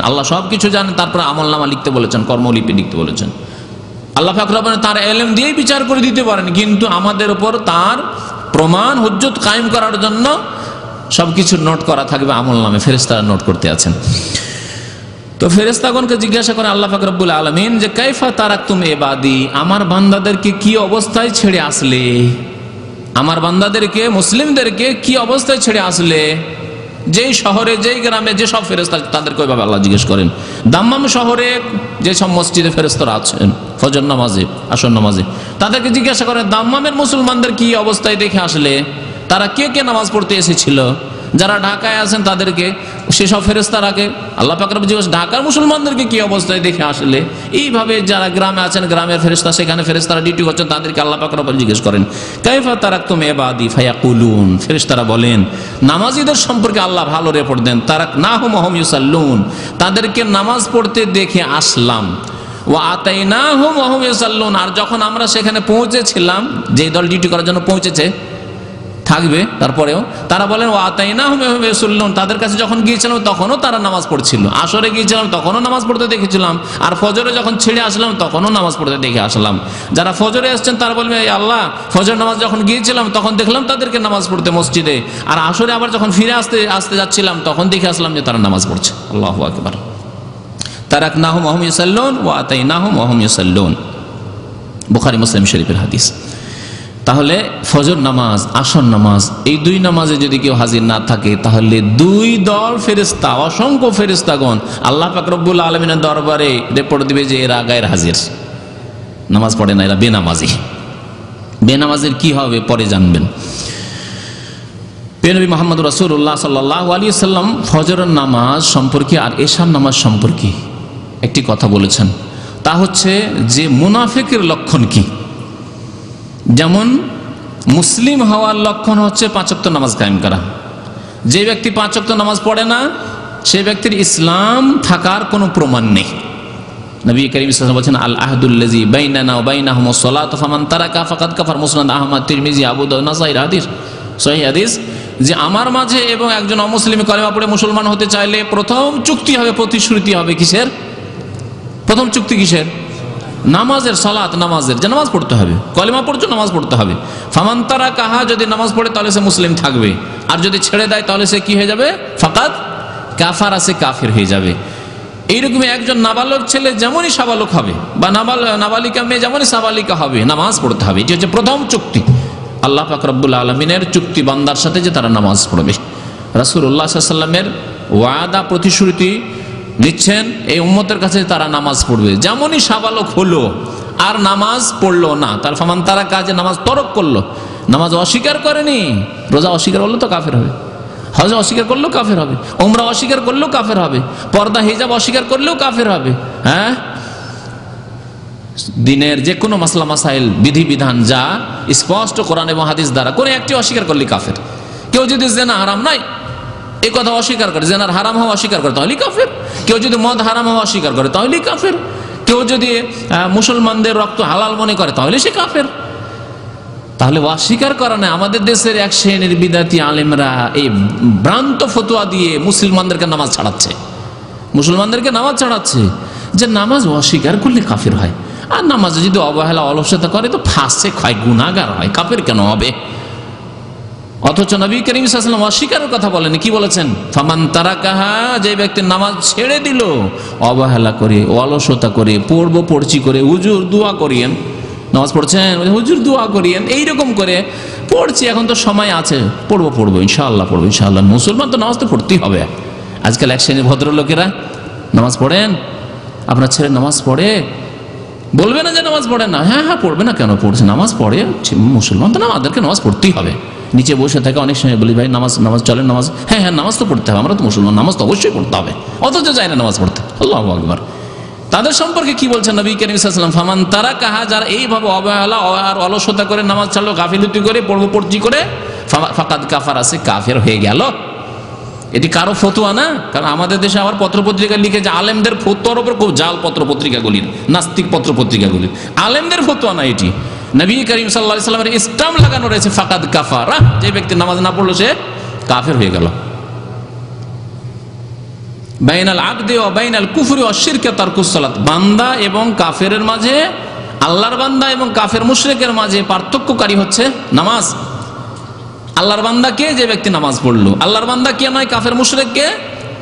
আল্লাহ সব কিছু জানেন, তারপরে আমলনামা লিখতে বলেছেন, কর্মলিপি লিখতে বলেছেন। আল্লাহ পাক রব্বুল আলামিন তার ইলম দিয়েই বিচার করে দিতে পারেন, কিন্তু আমাদের উপর তার প্রমাণ হুজ্জত কায়েম করার জন্য সবকিছু নোট করা থাকবে আমলনামে, ফেরেশতারা নোট করতে আছেন। তো ফেরেশতাগণকে জিজ্ঞাসা করে আল্লাহ পাক রব্বুল আলামিন যে কাইফা তারাকতুম ইবাদি, আমার বান্দাদেরকে কি অবস্থায় ছেড়ে আসলে, আমার বান্দাদেরকে মুসলিমদেরকে কি অবস্থায় ছেড়ে আসলে। যেই শহরে যেই গ্রামে যে সব ফেরেশতা তাদেরকে ওইভাবে আল্লাহ জিজ্ঞেস করেন। দাম্মাম শহরে যে সব মসজিদে ফেরেশতারা আছেন ফজর নামাজে আসর নামাজে, তাদেরকে জিজ্ঞাসা করেন দাম্মামের মুসলমানদের কি অবস্থায় দেখে আসলে, তারা কে কে নামাজ পড়তে এসেছিল। যারা ঢাকায় আছেন তাদেরকে সেসব ফেরেশতারাকে আল্লাহ পাক রব্বুল জিজ্ঞেস ঢাকার মুসলমানদেরকে কি অবস্থায় দেখে আসলে। এইভাবে যারা গ্রামে আছেন, গ্রামের ফেরেশতা, সেখানে ফেরেশতারা ডিউটি করছেন, তাদেরকে আল্লাহ পাক রব্বুল জিজ্ঞেস করেন কাইফা তারাকতুম ইবাদি ফায়াকুলুন, ফেরেশতারা বলেন, নামাজীদের সম্পর্কে আল্লাহ ভালো রিপোর্ট দেন, তারাকনাহুম ওয়া হুম ইউসাল্লুন, তাদেরকে নামাজ পড়তে দেখে আসলাম, ওয়া আতাইনাহুম ওয়া হুম ইউসাল্লুন, আর যখন আমরা সেখানে পৌঁছেছিলাম, যে দল ডিউটি করার জন্য পৌঁছেছে থাকবে তারপরেও তারা বলেন ওয়া আতাইনাহুম ওয়া হুম ইউসাল্লুন, তাদের কাছে যখন গিয়েছিলাম তখনও তারা নামাজ পড়ছিল, আসরে গিয়েছিলাম তখনও নামাজ পড়তে দেখেছিলাম, আর ফজরে যখন ছেড়ে আসলাম তখনও নামাজ পড়তে দেখে আসলাম। যারা ফজরে আসছেন তারা বলবে এই আল্লাহ, ফজর নামাজ যখন গিয়েছিলাম তখন দেখলাম তাদেরকে নামাজ পড়তে মসজিদে, আর আসরে আবার যখন ফিরে আসতে যাচ্ছিলাম তখন দেখে আসলাম যে তারা নামাজ পড়ছে। আল্লাহু আকবার। তারাকনাহুম ওয়া হুম ইউসাল্লুন ওয়া আতাইনাহুম ওয়া হুম ইউসাল্লুন, বুখারী মুসলিম শরীফের হাদিস। তাহলে ফজর নামাজ, আসর নামাজ, এই দুই নামাজে যদি কেউ হাজির না থাকে তাহলে দুই দল ফেরেশতা, অসংখ্য ফেরেশতাগণ আল্লাহ পাক রব্বুল আলামিনের দরবারে রিপোর্ট দিবে যে এরা গায়ের হাজির, নামাজ পড়ে না, এরা বেনামাজি। বেনামাজির কি হবে পরে জানবেন। নবী মুহাম্মদ রাসূলুল্লাহ সাল্লাল্লাহু আলাইহি সাল্লাম ফজরের নামাজ সম্পর্কে আর এশার নামাজ সম্পর্কে একটি কথা বলেছেন, তা হচ্ছে যে মুনাফিকের লক্ষণ কি। যেমন মুসলিম হওয়ার লক্ষণ হচ্ছে 5 ওয়াক্ত নামাজ কায়েম করা। যে ব্যক্তি 5 ওয়াক্ত নামাজ পড়ে না, সেই ব্যক্তির ইসলাম থাকার কোনো প্রমাণ নেই। নবী করিম সাল্লাল্লাহু আলাইহি ওয়াসাল্লাম বলেছেন আল আহদুল্লাযী বাইনানা ওয়া বাইনাহুমুস সালাতু ফামান তারাকা ফাকাদ কাফার, মুসনাদ আহমদ, তিরমিজি, আবু দাউদ, নাসাঈ হাদিস, সহিহ হাদিস, যে আমার মাঝে এবং একজন অমুসলিম কলেমা পড়ে মুসলমান হতে চাইলে প্রথম চুক্তি হবে, প্রতিশ্রুতি হবে কিসের? প্রথম চুক্তি কিসের? নামাজের, সালাত, নামাজের, যে নামাজ পড়তে হবে, কলেমা পড়ছো নামাজ পড়তে হবে। ফামান তারাকাহা, যদি নামাজ পড়ে তাহলে সে মুসলিম থাকবে, আর যদি ছেড়ে দেয় তাহলে সে কি হয়ে যাবে? ফাকাদ কাফারা, সে কাফির হয়ে যাবে। এইরকমই একজন নাবালক ছেলে যেমনই সাবালক হবে, বা নাবালিকা মেয়ে যেমনই সাবালিকা হবে, নামাজ পড়তে হবে। এটি হচ্ছে প্রথম চুক্তি, আল্লাহ পাক রব্বুল আলামিনের চুক্তি বান্দার সাথে, যে তারা নামাজ পড়বে। রাসূলুল্লাহ সাল্লাল্লাহু আলাইহি ওয়াসাল্লামের ওয়াদা, প্রতিশ্রুতি নিচ্ছেন এই উম্মতের কাছে তারা নামাজ পড়বে। যেমনই সাবালক হলো আর নামাজ পড়লো না, তার ফামান তারা কাজে নামাজ তরক করলো, নামাজ অস্বীকার করেনি, রোজা অস্বীকার করলো তো কাফের হবে, হজ অস্বীকার করলেও কাফের হবে, উমরা অস্বীকার করলেও কাফের হবে, পর্দা হিজাব অস্বীকার করলেও কাফের হবে। হ্যাঁ, দিনের যে কোনো মাসলা মাসাইল, বিধিবিধান যা স্পষ্ট কোরআন এবং হাদিস দ্বারা, কোনো একটি অস্বীকার করলে কাফের। কেউ যদি জেনা হারাম নাই এই কথা অস্বীকার করে, জেনার হারাম হওয়া অস্বীকার করে, তাহলেই কাফের। কেউ যদি মদ হারাম হওয়া অস্বীকার করে তাহলেই কাফের। কেউ যদি মুসলমানদের রক্ত হালাল মনে করে তাহলে সে কাফের। তাহলে অস্বীকার করা না। আমাদের দেশের এক শ্রেণীর বিদাতি আলেমরা এই ভ্রান্ত ফতোয়া দিয়ে মুসলমানদেরকে নামাজ ছাড়াচ্ছে, মুসলমানদেরকে নামাজ ছাড়াচ্ছে যে নামাজ অস্বীকার করলে কাফের হয়, আর নামাজে যদি অবহেলা অলসতা করে তো ফাসেক হয়, গুনাহগার হয়, কাফের কেন হবে? অথচ নবী করিম সাল্লাল্লাহু আলাইহি ওয়াসাল্লাম অস্বীকারের কথা বলেন, কি বলেছেন? ফামান তারাকাহা, যে ব্যক্তি নামাজ ছেড়ে দিল অবহেলা করে, অলসতা করে, পড়ছি করে, হুজুর দোয়া করিয়েন, নামাজ পড়ছেন, হুজুর দোয়া করিয়েন, এইরকম করে পড়ছি, এখন তো সময় আছে, পড়বো ইনশাআল্লাহ, পড়বো ইনশাআল্লাহ। মুসলমান তো নামাজ তো পড়তেই হবে। আজকাল এক শ্রেণীর ভদ্রলোকেরা নামাজ পড়েন, আপনার ছেলে নামাজ পড়ে, বলবে না যে নামাজ পড়ে না, হ্যাঁ পড়বে না, কেন পড়ছে, নামাজ পড়ে, মুসলমান তো আমাদেরকে নামাজ পড়তেই হবে। নিচে বসে থাকে, অনেক সময় বলি ভাই নামাজ চলে, নামাজ, হ্যাঁ নামাজ তো পড়তে হবে, আমরা তো মুসলমান, নামাজ তো অবশ্যই পড়তে হবে, অথচ যায় না নামাজ পড়তে। আল্লাহু আকবার। তাদের সম্পর্কে কি বলছেন নবী করিম সাল্লাল্লাহু আলাইহি ওয়াসাল্লাম? ফামান তারাকাহা, যারা এইভাবে অবহেলা আর অলসতা করে নামাজ ছাড়লো, গাফিলতি করে, পড়ছি করে, ফাকাদ কাফারা, সে কাফের হয়ে গেল। এটি কারো ফতোয়া না, কারণ আমাদের দেশে আবার পত্রপত্রিকা লিখে যে আলেমদের ফতোয়ার উপর খুব জাল, পত্রপত্রিকাগুলির, নাস্তিক পত্রপত্রিকাগুলির, আলেমদের ফতোয়া না এটি। নবী করিম সাল্লাল্লাহু আলাইহি ওয়াসাল্লামের ইসলাম লাগানো রয়েছে ফাকাদ কাফারা, যে ব্যক্তি নামাজ না পড়লো সে কাফের হয়ে গেল। বাইনাল আবদি ওয়া বাইনাল কুফরি ওয়া শিরকি তারকুস সালাত, বান্দা এবং কাফেরের মাঝে, আল্লাহর বান্দা এবং কাফের মুশরিকের মাঝে পার্থক্যকারী হচ্ছে নামাজ। আল্লাহর বান্দা কে? যে ব্যক্তি নামাজ পড়লো। আল্লাহর বান্দা কে নয়? কাফের মুশরিক কে?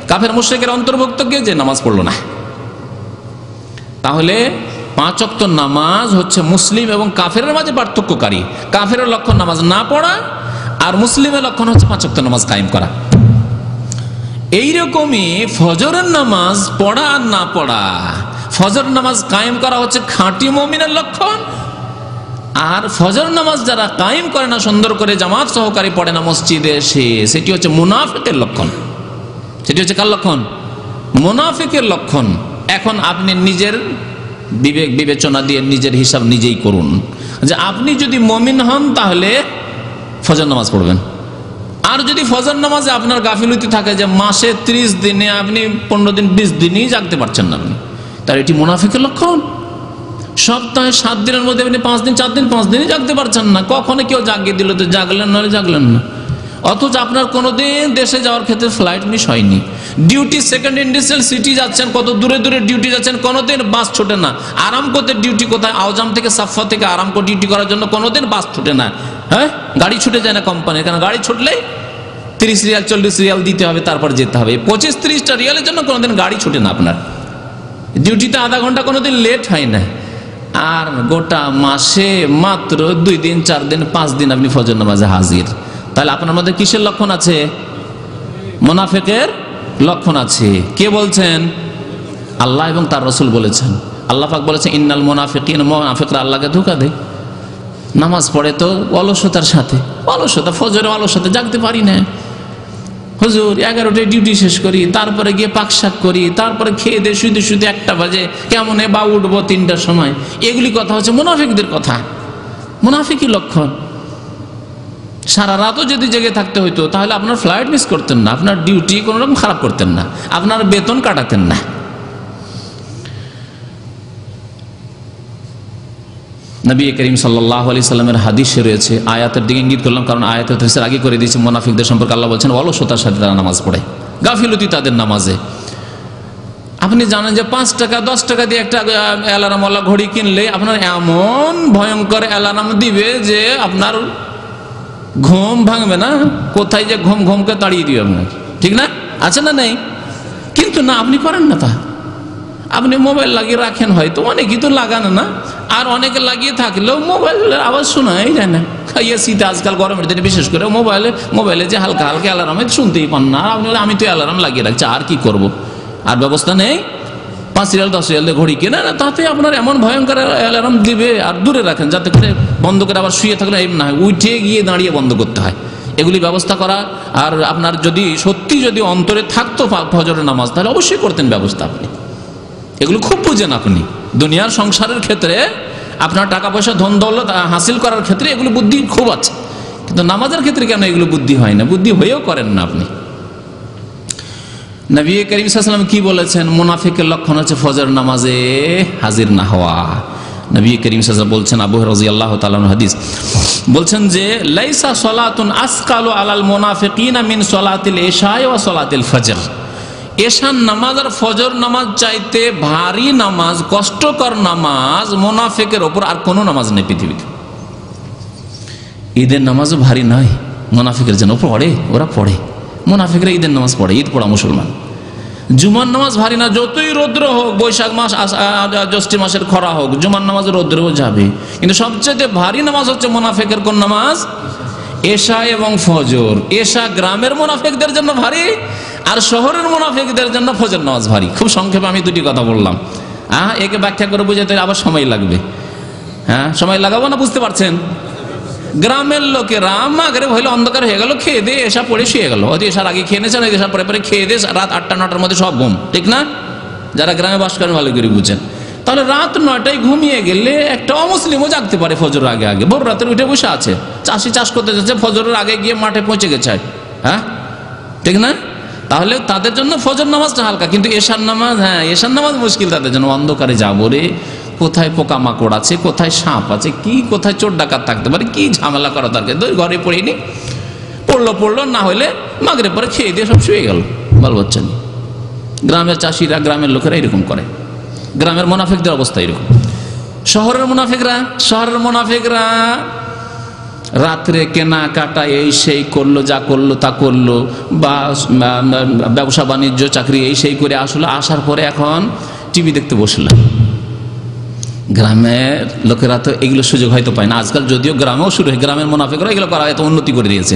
কাফের মুশরিকের অন্তর্ভুক্ত কে? যে নামাজ পড়লো না। তাহলে 5 ওয়াক্ত নামাজ হচ্ছে মুসলিম এবং কাফেরের মাঝে পার্থক্যকারী। কাফেরের লক্ষণ নামাজ না পড়া, আর মুসলিমের লক্ষণ হচ্ছে 5 ওয়াক্ত নামাজ কায়েম করা। এইরকমই ফজরের নামাজ পড়া আর না পড়া, ফজর নামাজ কায়েম করা হচ্ছে খাঁটি মুমিনের লক্ষণ, আর ফজর নামাজ যারা কায়েম করে না, সুন্দর করে জামাত সহকারী পড়ে না মসজিদে, সেটি হচ্ছে মুনাফিকের লক্ষণ। সেটি হচ্ছে কার লক্ষণ? মুনাফিকের লক্ষণ। এখন আপনি নিজের বিবেক বিবেচনা দিয়ে নিজের হিসাব নিজেই করুন যে আপনি যদি মুমিন হন তাহলে ফজর নামাজ পড়বেন। আর যদি ফজর নামাজে আপনার গাফিলতি থাকে যে মাসে 30 দিনে আপনি 15 দিন 20 দিনই জাগতে পারছেন না আপনি, তার এটি মুনাফিকের লক্ষণ। সপ্তাহে 7 দিনের মধ্যে আপনি 5 দিন 4 দিন 5 দিনই জাগতে পারছেন না, কখনো কেউ জাগিয়ে দিল তো জাগলেন, নাহলে জাগলেন না। অথচ আপনার কোনোদিন দেশে যাওয়ার ক্ষেত্রে ফ্লাইট মিস হয়নি, ডিউটি সেকেন্ড ইন্ডাস্ট্রিয়াল সিটি যাচ্ছেন, কত দূরে দূরে ডিউটি যাচ্ছেন, কোনোদিন বাস ছোটে না। আরামকোতে ডিউটি কোথায়? আওজাম থেকে সাফা থেকে আরামকো ডিউটি করার জন্য কোনোদিন বাস ছুটে না। হ্যাঁ, গাড়ি ছুটে যায় না কোম্পানির, কারণ গাড়ি ছুটলেই 30 রিয়াল 40 রিয়াল দিতে হবে, তারপর যেতে হবে। 25-30টা রিয়ালের জন্য কোনোদিন গাড়ি ছুটে না আপনার। ডিউটিতে আধা ঘন্টা কোনোদিন লেট হয় না। আর গোটা মাসে মাত্র 2 দিন 4 দিন 5 দিন আপনি ফজর নামাজে হাজির। তাহলে আপনার মধ্যে কিসের লক্ষণ আছে? মুনাফিকের লক্ষণ আছে। কে বলছেন? আল্লাহ এবং তার রাসূল বলেছেন। আল্লাহ পাক বলেছেন ইন্নাল মুনাফিকিন, মুনাফিকরা আল্লাহকে ধোঁকা দেয়। নামাজ পড়ে তো অলসতার সাথে, অলসতা, ফজরে অলসতা, জাগতে পারি না হুজুর, 11টায় ডিউটি শেষ করি, তারপরে গিয়ে পাকশাক করি, তারপরে খেয়ে দিয়ে শুধু শুধু 1টা বাজে, কেমনে বা উঠবো 3টার সময়। এগুলি কথা হচ্ছে মুনাফিকদের কথা, মুনাফিকি লক্ষণ। সারা রাতও যদি জেগে থাকতে হইতো তাহলে আপনার ফ্লাইট মিস করতেন না, আপনার ডিউটি কোনো রকম খারাপ করতেন না, আপনার বেতন কাটাতেন না। নবী করিম সাল্লাল্লাহু আলাইহি সাল্লামের হাদিসে রয়েছে, আয়াতের দিকে ইঙ্গিত করলাম কারণ আয়াতের তাফসীর আগে করে দিয়েছে। মুনাফিকদের সম্পর্কে আল্লাহ বলছেন অলসতার সাথে তারা নামাজ পড়ে, গাফিলতি তাদের নামাজে। আপনি জানেন যে 5 টাকা 10 টাকা দিয়ে একটা অ্যালার্মওয়ালা ঘড়ি কিনলে আপনার এমন ভয়ঙ্কর অ্যালার্ম দিবে যে আপনার ঘুম ভাঙবে না, কোথায় যে ঘুমকে তাড়িয়ে দিবে আপনার, ঠিক না? আছে না নেই? কিন্তু না, আপনি করেন না তা। আপনি মোবাইল লাগিয়ে রাখেন, হয়তো অনেকেই তো লাগান না, আর অনেকে লাগিয়ে থাকলেও মোবাইলের আওয়াজ শোনাই যায় না। খাইয়ে শীতে আজকাল গরমের দিনে বিশেষ করে মোবাইলে যে হালকা হালকা অ্যালার্ম শুনতেই পান না। আমি তো অ্যালার্ম লাগিয়ে রাখছি, আর কি করব, আর ব্যবস্থা নেই। 5 রিয়াল 10 রিয়াল ঘড়ি কেনা না, তাতে আপনার এমন ভয়ঙ্কর অ্যালার্ম দিবে। আর দূরে রাখেন যাতে করে বন্ধ করে আবার শুয়ে থাকলে না হয়, উঠে গিয়ে দাঁড়িয়ে বন্ধ করতে হয়, এগুলি ব্যবস্থা করা। আর আপনার যদি সত্যি যদি অন্তরে থাকতো ফজরের নামাজ, তাহলে অবশ্যই করতেন ব্যবস্থা। আপনি এগুলো খুব বুঝেন, আপনি দুনিয়ার সংসারের ক্ষেত্রে, আপনার টাকা পয়সা ধন দৌলত হাসিল করার ক্ষেত্রে এগুলো বুদ্ধি খুব আছে, কিন্তু নামাজের ক্ষেত্রে কেন এগুলো বুদ্ধি হয় না? বুদ্ধি হয়েও করেন না আপনি। নবী করিম সাল্লাল্লাহু আলাইহি ওয়াসাল্লাম কি বলেছেন? মুনাফিকের লক্ষণ হচ্ছে ফজর নামাজে হাজির না হওয়া। নবী করিম সাল্লাল্লাহু আলাইহি ওয়াসাল্লাম বলছেন, আবু হুরায়রা রাদিয়াল্লাহু তাআলা আনহু হাদিস, বলছেন যে লাইসা সালাতুন আসকালু আলাল মুনাফিকিনা মিন সালাতিল ইশা ওয়া সালাতিল ফজর। এশার নামাজ আর ফজর নামাজ চাইতে ভারী নামাজ, কষ্টকর নামাজ মুনাফিকের ওপর আর কোনো নামাজ নেই পৃথিবীতে। ঈদের নামাজও ভারী নয়, মুনাফিকের জন্য পড়ে, ওরা পড়ে। মুনাফিকরা ঈদের নামাজ পড়ে, ঈদ পড়া মুসলমান। জুমার নামাজ ভারী না, যতই রৌদ্র হোক, বৈশাখ মাস জ্যৈষ্ঠ মাসের খরা হোক, জুমার নামাজ রৌদ্রও যাবে। কিন্তু সবচেয়ে ভারী নামাজ হচ্ছে মুনাফিকের কোন নামাজ? এশা এবং ফজর। এশা গ্রামের মুনাফিকদের জন্য ভারী, আর শহরের মুনাফিকদের জন্য ফজর নামাজ ভারী। খুব সংক্ষেপে আমি দুটি কথা বললাম, একে ব্যাখ্যা করে বুঝাতে আবার সময় লাগবে। সময় লাগাবো না? বুঝতে পারছেন? গ্রামের লোকেরা মাগরিব হইলে অন্ধকার হয়ে গেল, খেয়ে দিয়ে এশা পড়ে শুয়ে গেল। হয়তো এশার আগে খেয়ে নিয়েছেন, এশার পরে পরে খেয়ে দিয়ে রাত 8টা 9টার মধ্যে সব ঘুম, ঠিক না? যারা গ্রামে বাস করেন ভালো করে বুঝেন। তাহলে রাত 9টায় ঘুমিয়ে গেলে একটা অমুসলিমও জাগতে পারে ফজরের আগে আগে। ভোর রাতের উঠে বসে আছে, চাষি চাষ করতে যাচ্ছে, ফজরের আগে গিয়ে মাঠে পৌঁছে গেছে, ঠিক না? তাহলে তাদের জন্য ফজর নামাজটা হালকা, কিন্তু এশার নামাজ, এশার নামাজ মুশকিল তাদের জন্য। অন্ধকারে যাবো রে, কোথায় পোকামাকড় আছে, কোথায় সাপ আছে, কি কোথায় চোর ডাকাত থাকতে পারে, কি ঝামেলা করা দরকার। ঘরে পড়িনি, পড়লো না হলে মাগরিব পরে খেয়ে দিয়ে সব শুয়ে গেল, বাল বাচ্চা নেই। গ্রামের চাষিরা, গ্রামের লোকেরা এরকম করে। গ্রামের মুনাফিকদের অবস্থা এরকম। শহরের মুনাফিকরা রাত্রে কেনা কাটা এই সেই করলো, যা করলো তা করলো, বা ব্যবসা বাণিজ্য চাকরি এই সেই করে আসলো, আসার পরে এখন টিভি দেখতে বসলাম। গ্রামের লোকেরা তো এগুলো সুযোগ হয়তো পায় না আজকাল, যদিও গ্রামেও শুরু হয়, গ্রামের মুনাফিকরা এগুলো করা এত উন্নতি করে দিয়েছে।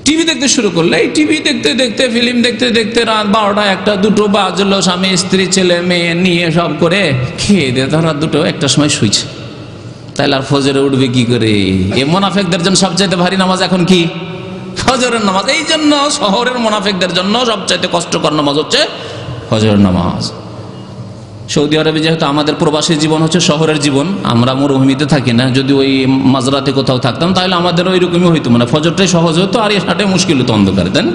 টিভি দেখতে শুরু করলে, এই টিভি দেখতে দেখতে, ফিল্ম দেখতে দেখতে রাত 12টা 1টা 2টো বাজলো, স্বামী স্ত্রী ছেলে মেয়ে নিয়ে সব করে খেয়ে দিয়ে রাত 2টো 1টার সময় শুইছে। তাইলে আর ফজরে উঠবে কি করে? এ মুনাফিকদের জন্য সবচাইতে ভারী নামাজ এখন কি? ফজরের নামাজ। এই জন্য শহরের মুনাফিকদের জন্য সবচাইতে কষ্টকর নামাজ হচ্ছে ফজরের নামাজ। সৌদি আরবে যেহেতু আমাদের প্রবাসী জীবন হচ্ছে শহরের জীবন, আমরা মরুভূমিতে থাকি না, যদি ওই মাঝরাতে কোথাও থাকতাম তাহলে আমাদের ওইরকমই হইতো, মানে ফজরটাই সহজ হতো আর এসাটাই মুশকিল হতো অন্ধকারে, তাই না?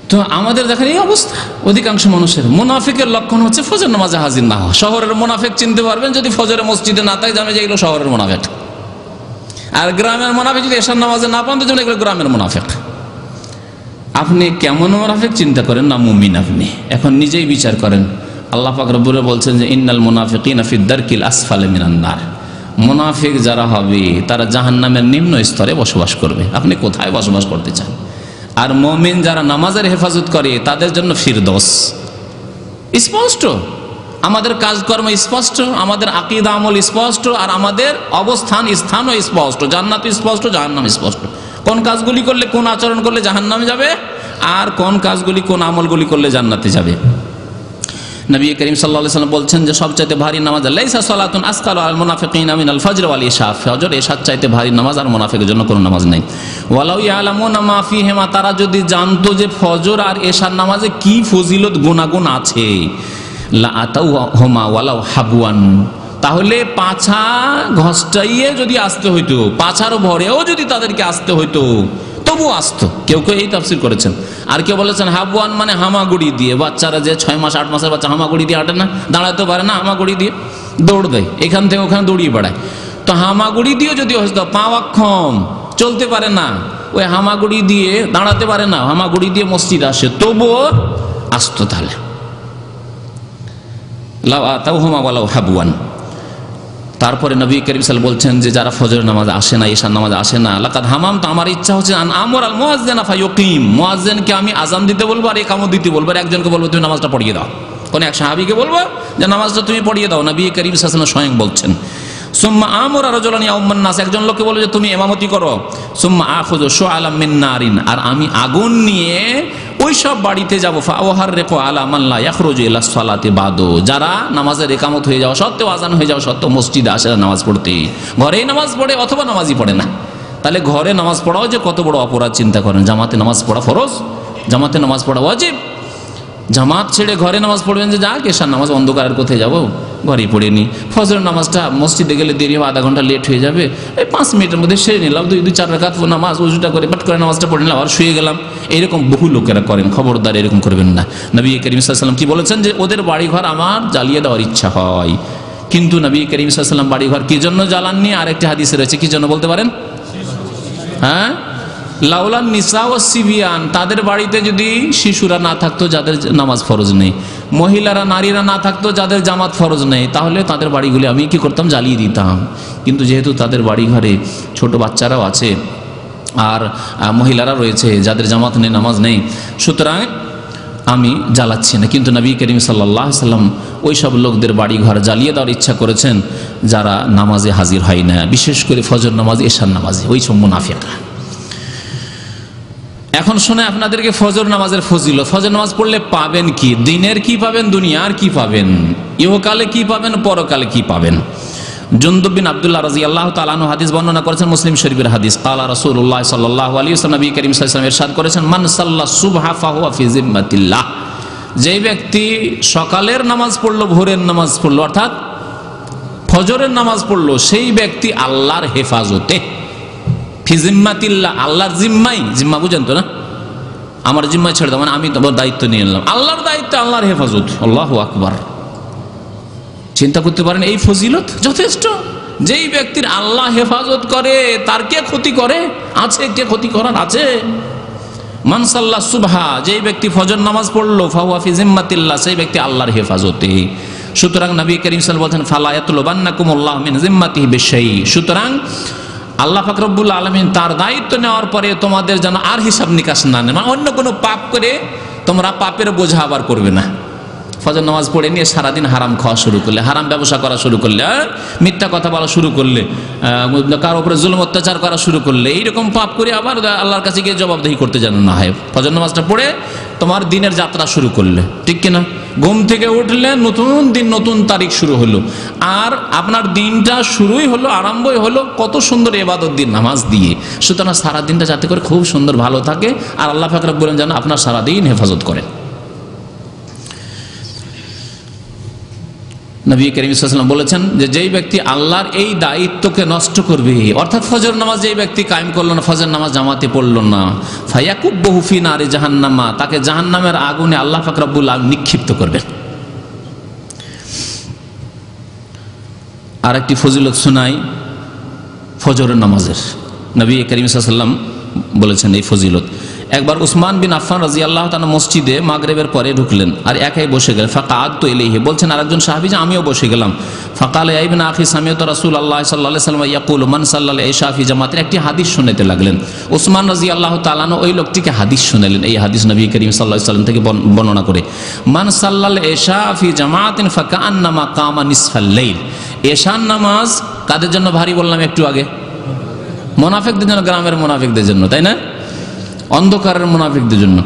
তো আমাদের দেখেন এই অবস্থা অধিকাংশ মানুষের। মুনাফিকের লক্ষণ হচ্ছে ফজর নামাজে হাজির না হওয়া। শহরের মুনাফিক চিনতে পারবেন যদি ফজরের মসজিদে না থাকে, জানে যে এগুলো শহরের মুনাফিক। আর গ্রামের মুনাফিক যদি এশার নামাজে না পান তো জানে এগুলো গ্রামের মুনাফিক। আপনি কেমন মুনাফিক চিন্তা করেন না মুমিন আপনি? এখন নিজেই বিচার করেন। আল্লাহ পাক রব্বুল বলছেন যে ইন্নাল মুনাফিকিনা ফি দারকিল আসফালি মিনান নার। মুনাফিক যারা হবে তারা জাহান্নামের নিম্ন স্তরে বসবাস করবে। আপনি কোথায় বসবাস করতে চান? আর মুমিন যারা নামাজের হেফাজত করে তাদের জন্য ফিরদৌস। স্পষ্ট আমাদের কাজকর্ম স্পষ্ট, আমাদের আকীদা আমল স্পষ্ট, আর আমাদের অবস্থান স্থানও স্পষ্ট। জান্নাত স্পষ্ট, জাহান্নাম স্পষ্ট। কোন কাজগুলি করলে, কোন আচরণ করলে জাহান্নামে যাবে, আর কোন কাজগুলি, কোন আমলগুলি করলে জান্নাতে যাবে। নবী করিম সাল্লাল্লাহু আলাইহি ওয়াসাল্লাম বলছেন যে সবচাইতে ভারী নামাজ লাইসা সালাতুন আসকালু আল মুনাফিকিনা মিনাল ফজর ওয়াল ইশা। ফজর এশার চাইতে ভারী নামাজ আর মুনাফিকের জন্য কোনো নামাজ নেই। ওয়ালাউ ইয়ালামুনা মা ফিহিমা, তারা যদি জানতো যে ফজর আর এশার নামাজে কি ফজিলত গুনাহগুণ আছে, লা আতাউহুমা ওয়ালাউ হাবওয়ান, তাহলে পাছা ঘষ্টাইয়ে যদি আসতে হইতো, পাছার ভরেও যদি তাদেরকে আসতে হইতো তবু আসতো। কেউ কেউ এই তাফসীর করেছেন। আর কেউ বলেছেন হাবওয়ান মানে হামাগুড়ি দিয়ে। বাচ্চারা যে 6 মাস 8 মাসের বাচ্চা হামাগুড়ি দিয়ে হাঁটে না, দাঁড়াতে পারে না, হামাগুড়ি দিয়ে দৌড় দেয়, এখান থেকে ওখানে দৌড়িয়ে বেড়ায়। তো হামাগুড়ি দিয়ে যদি হতো, পা অক্ষম, চলতে পারে না, ওই হামাগুড়ি দিয়ে দাঁড়াতে পারে না, হামাগুড়ি দিয়ে মসজিদ আসে, তবুও আসতো। তাহলে লাউ আতাউহুমা ওয়ালাউ হাবওয়ান। তারপরে নবী করিম সাল্লাল্লাহু আলাইহি ওয়াসাল্লাম বলছেন যে যারা ফজরের নামাজ আসে না, ঈশার নামাজ আসে না, লাকাদ হামাম, তো আমার ইচ্ছা হচ্ছে আন আমর আল মুয়াজ্জিনা ফায়ুকিম, মুয়াজ্জিনকে আমি আযান দিতে বলবো আর ইকামত দিতে বলবো। আর একজনকে বলবো তুমি নামাজটা পড়িয়ে দাও, কোন এক সাহাবীকে বলবো যে নামাজটা তুমি পড়িয়ে দাও। নবী করিম সাল্লাল্লাহু আলাইহি ওয়াসাল্লাম স্বয়ং বলছেন। সুম্মা আমর রাজুলান ইয়াউমান নাস, একজন লোককে বলে যে তুমি ইমামতি করো। সুম্মা আখুযু শুআলাম মিন নারিন, আর আমি আগুন নিয়ে ওই সব বাড়িতে যাবো। ফাওয়াহাররিকু আলা মান লা ইয়াখরুজু ইলা সালাতি বাদু, যারা নামাজের ইকামত হয়ে যাওয়া সত্ত্বেও, আযান হয়ে যাওয়া সত্ত্বেও মসজিদে আসে না নামাজ পড়তে, ঘরেই নামাজ পড়ে অথবা নামাজই পড়ে না। তাহলে ঘরে নামাজ পড়াও যে কত বড় অপরাধ চিন্তা করেন। জামাতে নামাজ পড়া ফরজ, জামাতে নামাজ পড়া ওয়াজিব। জামাত ছেড়ে ঘরে নামাজ পড়বেন যে যাক এশার নামাজ অন্ধকারের কোথায় যাবো, ঘরেই পড়ে নি। ফজরের নামাজটা মসজিদে গেলে দেরি হবে, আধা ঘন্টা লেট হয়ে যাবে, এই 5 মিনিটের মধ্যে সেরে নিলাম, 2-4 রাকাত নামাজ ওযুটা করে বাট করে নামাজটা পড়ে নিলাম আর শুয়ে গেলাম। এইরকম বহু লোকেরা করেন, খবরদার এরকম করবেন না। নবী করিম সাল্লাল্লাহু আলাইহি ওয়াসাল্লাম কি বলেছেন যে ওদের বাড়িঘর আমার জ্বালিয়ে দেওয়ার ইচ্ছা হয়। কিন্তু নবী করিম সাল্লাল্লাহু আলাইহি ওয়াসাল্লাম বাড়িঘর কি জন্য জ্বালাননি? আরেকটি হাদিসে রয়েছে, কি জন্য বলতে পারেন? হ্যাঁ, লাউলান নিসা ও সিবিয়ান, তাদের বাড়িতে যদি শিশুরা না থাকতো যাদের নামাজ ফরজ নেই, মহিলারা নারীরা না থাকতো যাদের জামাত ফরজ নেই, তাহলে তাদের বাড়িগুলি আমি কি করতাম? জ্বালিয়ে দিতাম। কিন্তু যেহেতু তাদের বাড়ি ঘরে ছোট বাচ্চারাও আছে আর মহিলারা রয়েছে যাদের জামাত নেই, নামাজ নেই, সুতরাং আমি জ্বালাচ্ছি না। কিন্তু নবী করিম সাল্লাল্লাহু আলাইহি ওয়াসাল্লাম ওই সব লোকদের বাড়ি ঘর জ্বালিয়ে দেওয়ার ইচ্ছা করেছেন যারা নামাজে হাজির হয় না, বিশেষ করে ফজর নামাজ, এশার নামাজে, ওই সব মুনাফিকরা। এখন শুনে আপনাদেরকে ফজর নামাজের ফজিলত। ফজর নামাজ পড়লে পাবেন কি? দিনের কি পাবেন, দুনিয়ার কি পাবেন, ইহকালে কি পাবেন, পরকালে কি পাবেন। জুনদুব বিন আব্দুল্লাহ রাদিয়াল্লাহু তাআলা আনহু হাদিস বর্ণনা করেছেন, মুসলিম শরীফের হাদিস। ক্বালা রাসূলুল্লাহ সাল্লাল্লাহু আলাইহি ওয়াসাল্লাম, নবী করিম সাল্লাল্লাহু আলাইহি ওয়াসাল্লাম ইরশাদ করেছেন, মান সাল্লা সুবহা ফাহুয়া ফি জিম্মাতিল্লাহ, যে ব্যক্তি সকালের নামাজ পড়লো, ভোরের নামাজ পড়লো, অর্থাৎ ফজরের নামাজ পড়লো, সেই ব্যক্তি আল্লাহর হেফাজতে। ফি জিম্মাতিল্লাহ, আল্লাহর জিম্মাই, জিম্মা বুঝেন তো না? আমার জিম্মায় ছেড়ে দাও, মানে আমি তোমার দায়িত্ব নিয়ে নিলাম, আল্লাহর দায়িত্ব, আল্লাহর হেফাজত। আল্লাহু আকবার। চিন্তা করতে পারেন এই ফজিলত যথেষ্ট। যেই ব্যক্তির আল্লাহ হেফাজত করে তার কে ক্ষতি করে? আছে, কে ক্ষতি করার আছে? মান সাল্লা সুবহা, যেই ব্যক্তি ফজর নামাজ পড়লো, ফাহুয়া ফি জিম্মাতিল্লাহ, সেই ব্যক্তি আল্লাহর হেফাজতে। সুতরাং নবী করিম সাল্লাল্লাহু আলাইহি ওয়াসাল্লাম বলেন, ফালা ইয়াতলুবান্নাকুমুল্লাহু মিন জিম্মাতিহি বিশাইই, সুতরাং আল্লাহ পাক রব্বুল আলামিন তার দায়িত্ব নেওয়ার পরে তোমাদের যেন আর হিসাব নিকাশ না নেয়, মানে অন্য কোনো পাপ করে তোমরা পাপের বোঝা আবার করবে না। ফজর নামাজ পড়ে নিয়ে সারাদিন হারাম খাওয়া শুরু করলে, হারাম ব্যবসা করা শুরু করলে, মিথ্যা কথা বলা শুরু করলে, কারো উপরে জুলুম অত্যাচার করা শুরু করলে, এইরকম পাপ করে আবার আল্লাহর কাছে গিয়ে জবাবদিহি করতে যেন না হয়। ফজর নামাজটা পড়ে তোমার দিনের যাত্রা শুরু করলে, ঠিক কিনা? ঘুম থেকে উঠলে নতুন দিন, নতুন তারিখ শুরু হলো, আর আপনার দিনটা শুরুই হলো, আরম্ভই হলো কত সুন্দর ইবাদত দিন নামাজ দিয়ে। সুতরাং সারা দিনটা যাতে করে খুব সুন্দর ভালো থাকে, আর আল্লাহ পাক রব্বুল আলামিন যেন আপনার সারাদিন হেফাজত করেন। নবী করিম সাল্লাল্লাহু আলাইহি ওয়াসাল্লাম বলেছেন যে যেই ব্যক্তি আল্লাহর এই দায়িত্বকে নষ্ট করবে, অর্থাৎ ফজর নামাজ যেই ব্যক্তি কায়েম করলো না, ফজর নামাজ জামাতে পড়লো না, ফায়াকুব্বহু ফি নারি জাহান্নামা, তাকে জাহান্নামের আগুনে আল্লাহ পাক রব্বুল আলামিন নিক্ষিপ্ত করবেন। আর একটি ফজিলত শোনাই ফজরের নামাজের। নবী করিম সাল্লাল্লাহু আলাইহি ওয়াসাল্লাম বলেছেন এই ফজিলত। একবার উসমান বিন আফফান রাদিয়াল্লাহু তাআলা মসজিদে মাগরিবের পরে ঢুকলেন আর একাই বসে গেলেন। ফাকাআতু ইলাইহি, বলছেন আরেকজন সাহাবী যে আমিও বসে গেলাম। ফাকালা ইয়া ইবনা আখি সামিআতু রাসূলুল্লাহ সাল্লাল্লাহু আলাইহি ওয়াসাল্লাম ইয়াকুলু মান সাল্লাল ইশা ফি জামাতিন, একটি হাদিস শুনাইতে লাগলেন। উসমান রাদিয়াল্লাহু তাআলা ওই লোকটিকে হাদিস শুনালেন। এই হাদিস নবী করিম সাল্লাল্লাহু আলাইহি ওয়াসাল্লাম থেকে বর্ণনা করে, মান সাল্লাল ইশা ফি জামাতিন ফাকাআন্নামা কামা নিসফাল লাইল। ইশার নামাজ কাদের জন্য ভারী বললাম একটু আগে? মুনাফিকদের জন্য, গ্রামের মুনাফিকদের জন্য, তাই না? অন্ধকারের মুনাফিকদের জন্য।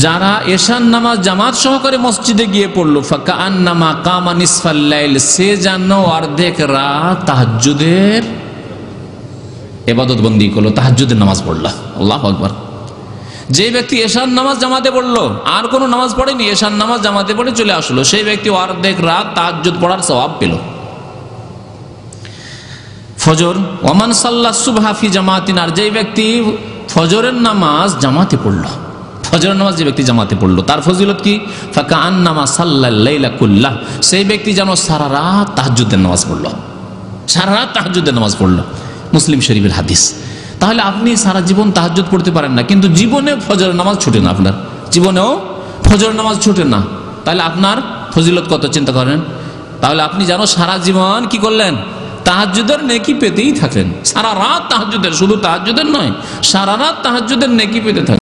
যারা এশার নামাজ জামাত সহকারে মসজিদে গিয়ে পড়লো, ফাকাআন্নামা কামা নিসফাল লাইল, সে যেন অর্ধেক রাত তাহাজ্জুদের ইবাদত বন্দি করলো, তাহাজ্জুদের নামাজ পড়লো। আল্লাহু আকবার। যে ব্যক্তি এশার নামাজ জামাতে পড়লো, আর কোনো নামাজ পড়েনি, এশার নামাজ জামাতে পড়ে চলে আসলো, সেই ব্যক্তি অর্ধেক রাত তাহাজ্জুদ পড়ার সওয়াব পেল। ফজর, ওমান সাল্লা সুবহা ফি জামাতিন, আর যেই ব্যক্তি ফজরের নামাজ জামাতে পড়লো, ফজরের নামাজ যে ব্যক্তি জামাতে পড়লো তার ফজিলত কি? ফাকাআন্নামা সাল্লাল লাইলা কুল্লাহ, সেই ব্যক্তি যেন সারা রাত তাহাজ্জুদের নামাজ পড়লো, সারা রাত তাহাজ্জুদের নামাজ পড়লো। মুসলিম শরীফের হাদিস। তাহলে আপনি সারা জীবন তাহাজ্জুদ পড়তে পারেন না, কিন্তু জীবনে ফজরের নামাজ ছুটে না, আপনার জীবনেও ফজরের নামাজ ছুটে না, তাহলে আপনার ফজিলত কত চিন্তা করেন। তাহলে আপনি যেন সারা জীবন কি করলেন? তাহাজ্জুদের নেকি পেতেই থাকেন, সারা রাত তাহাজ্জুদের, শুধু তাহাজ্জুদের নয়, সারা রাত তাহাজ্জুদের নেকি পেতে থাকেন।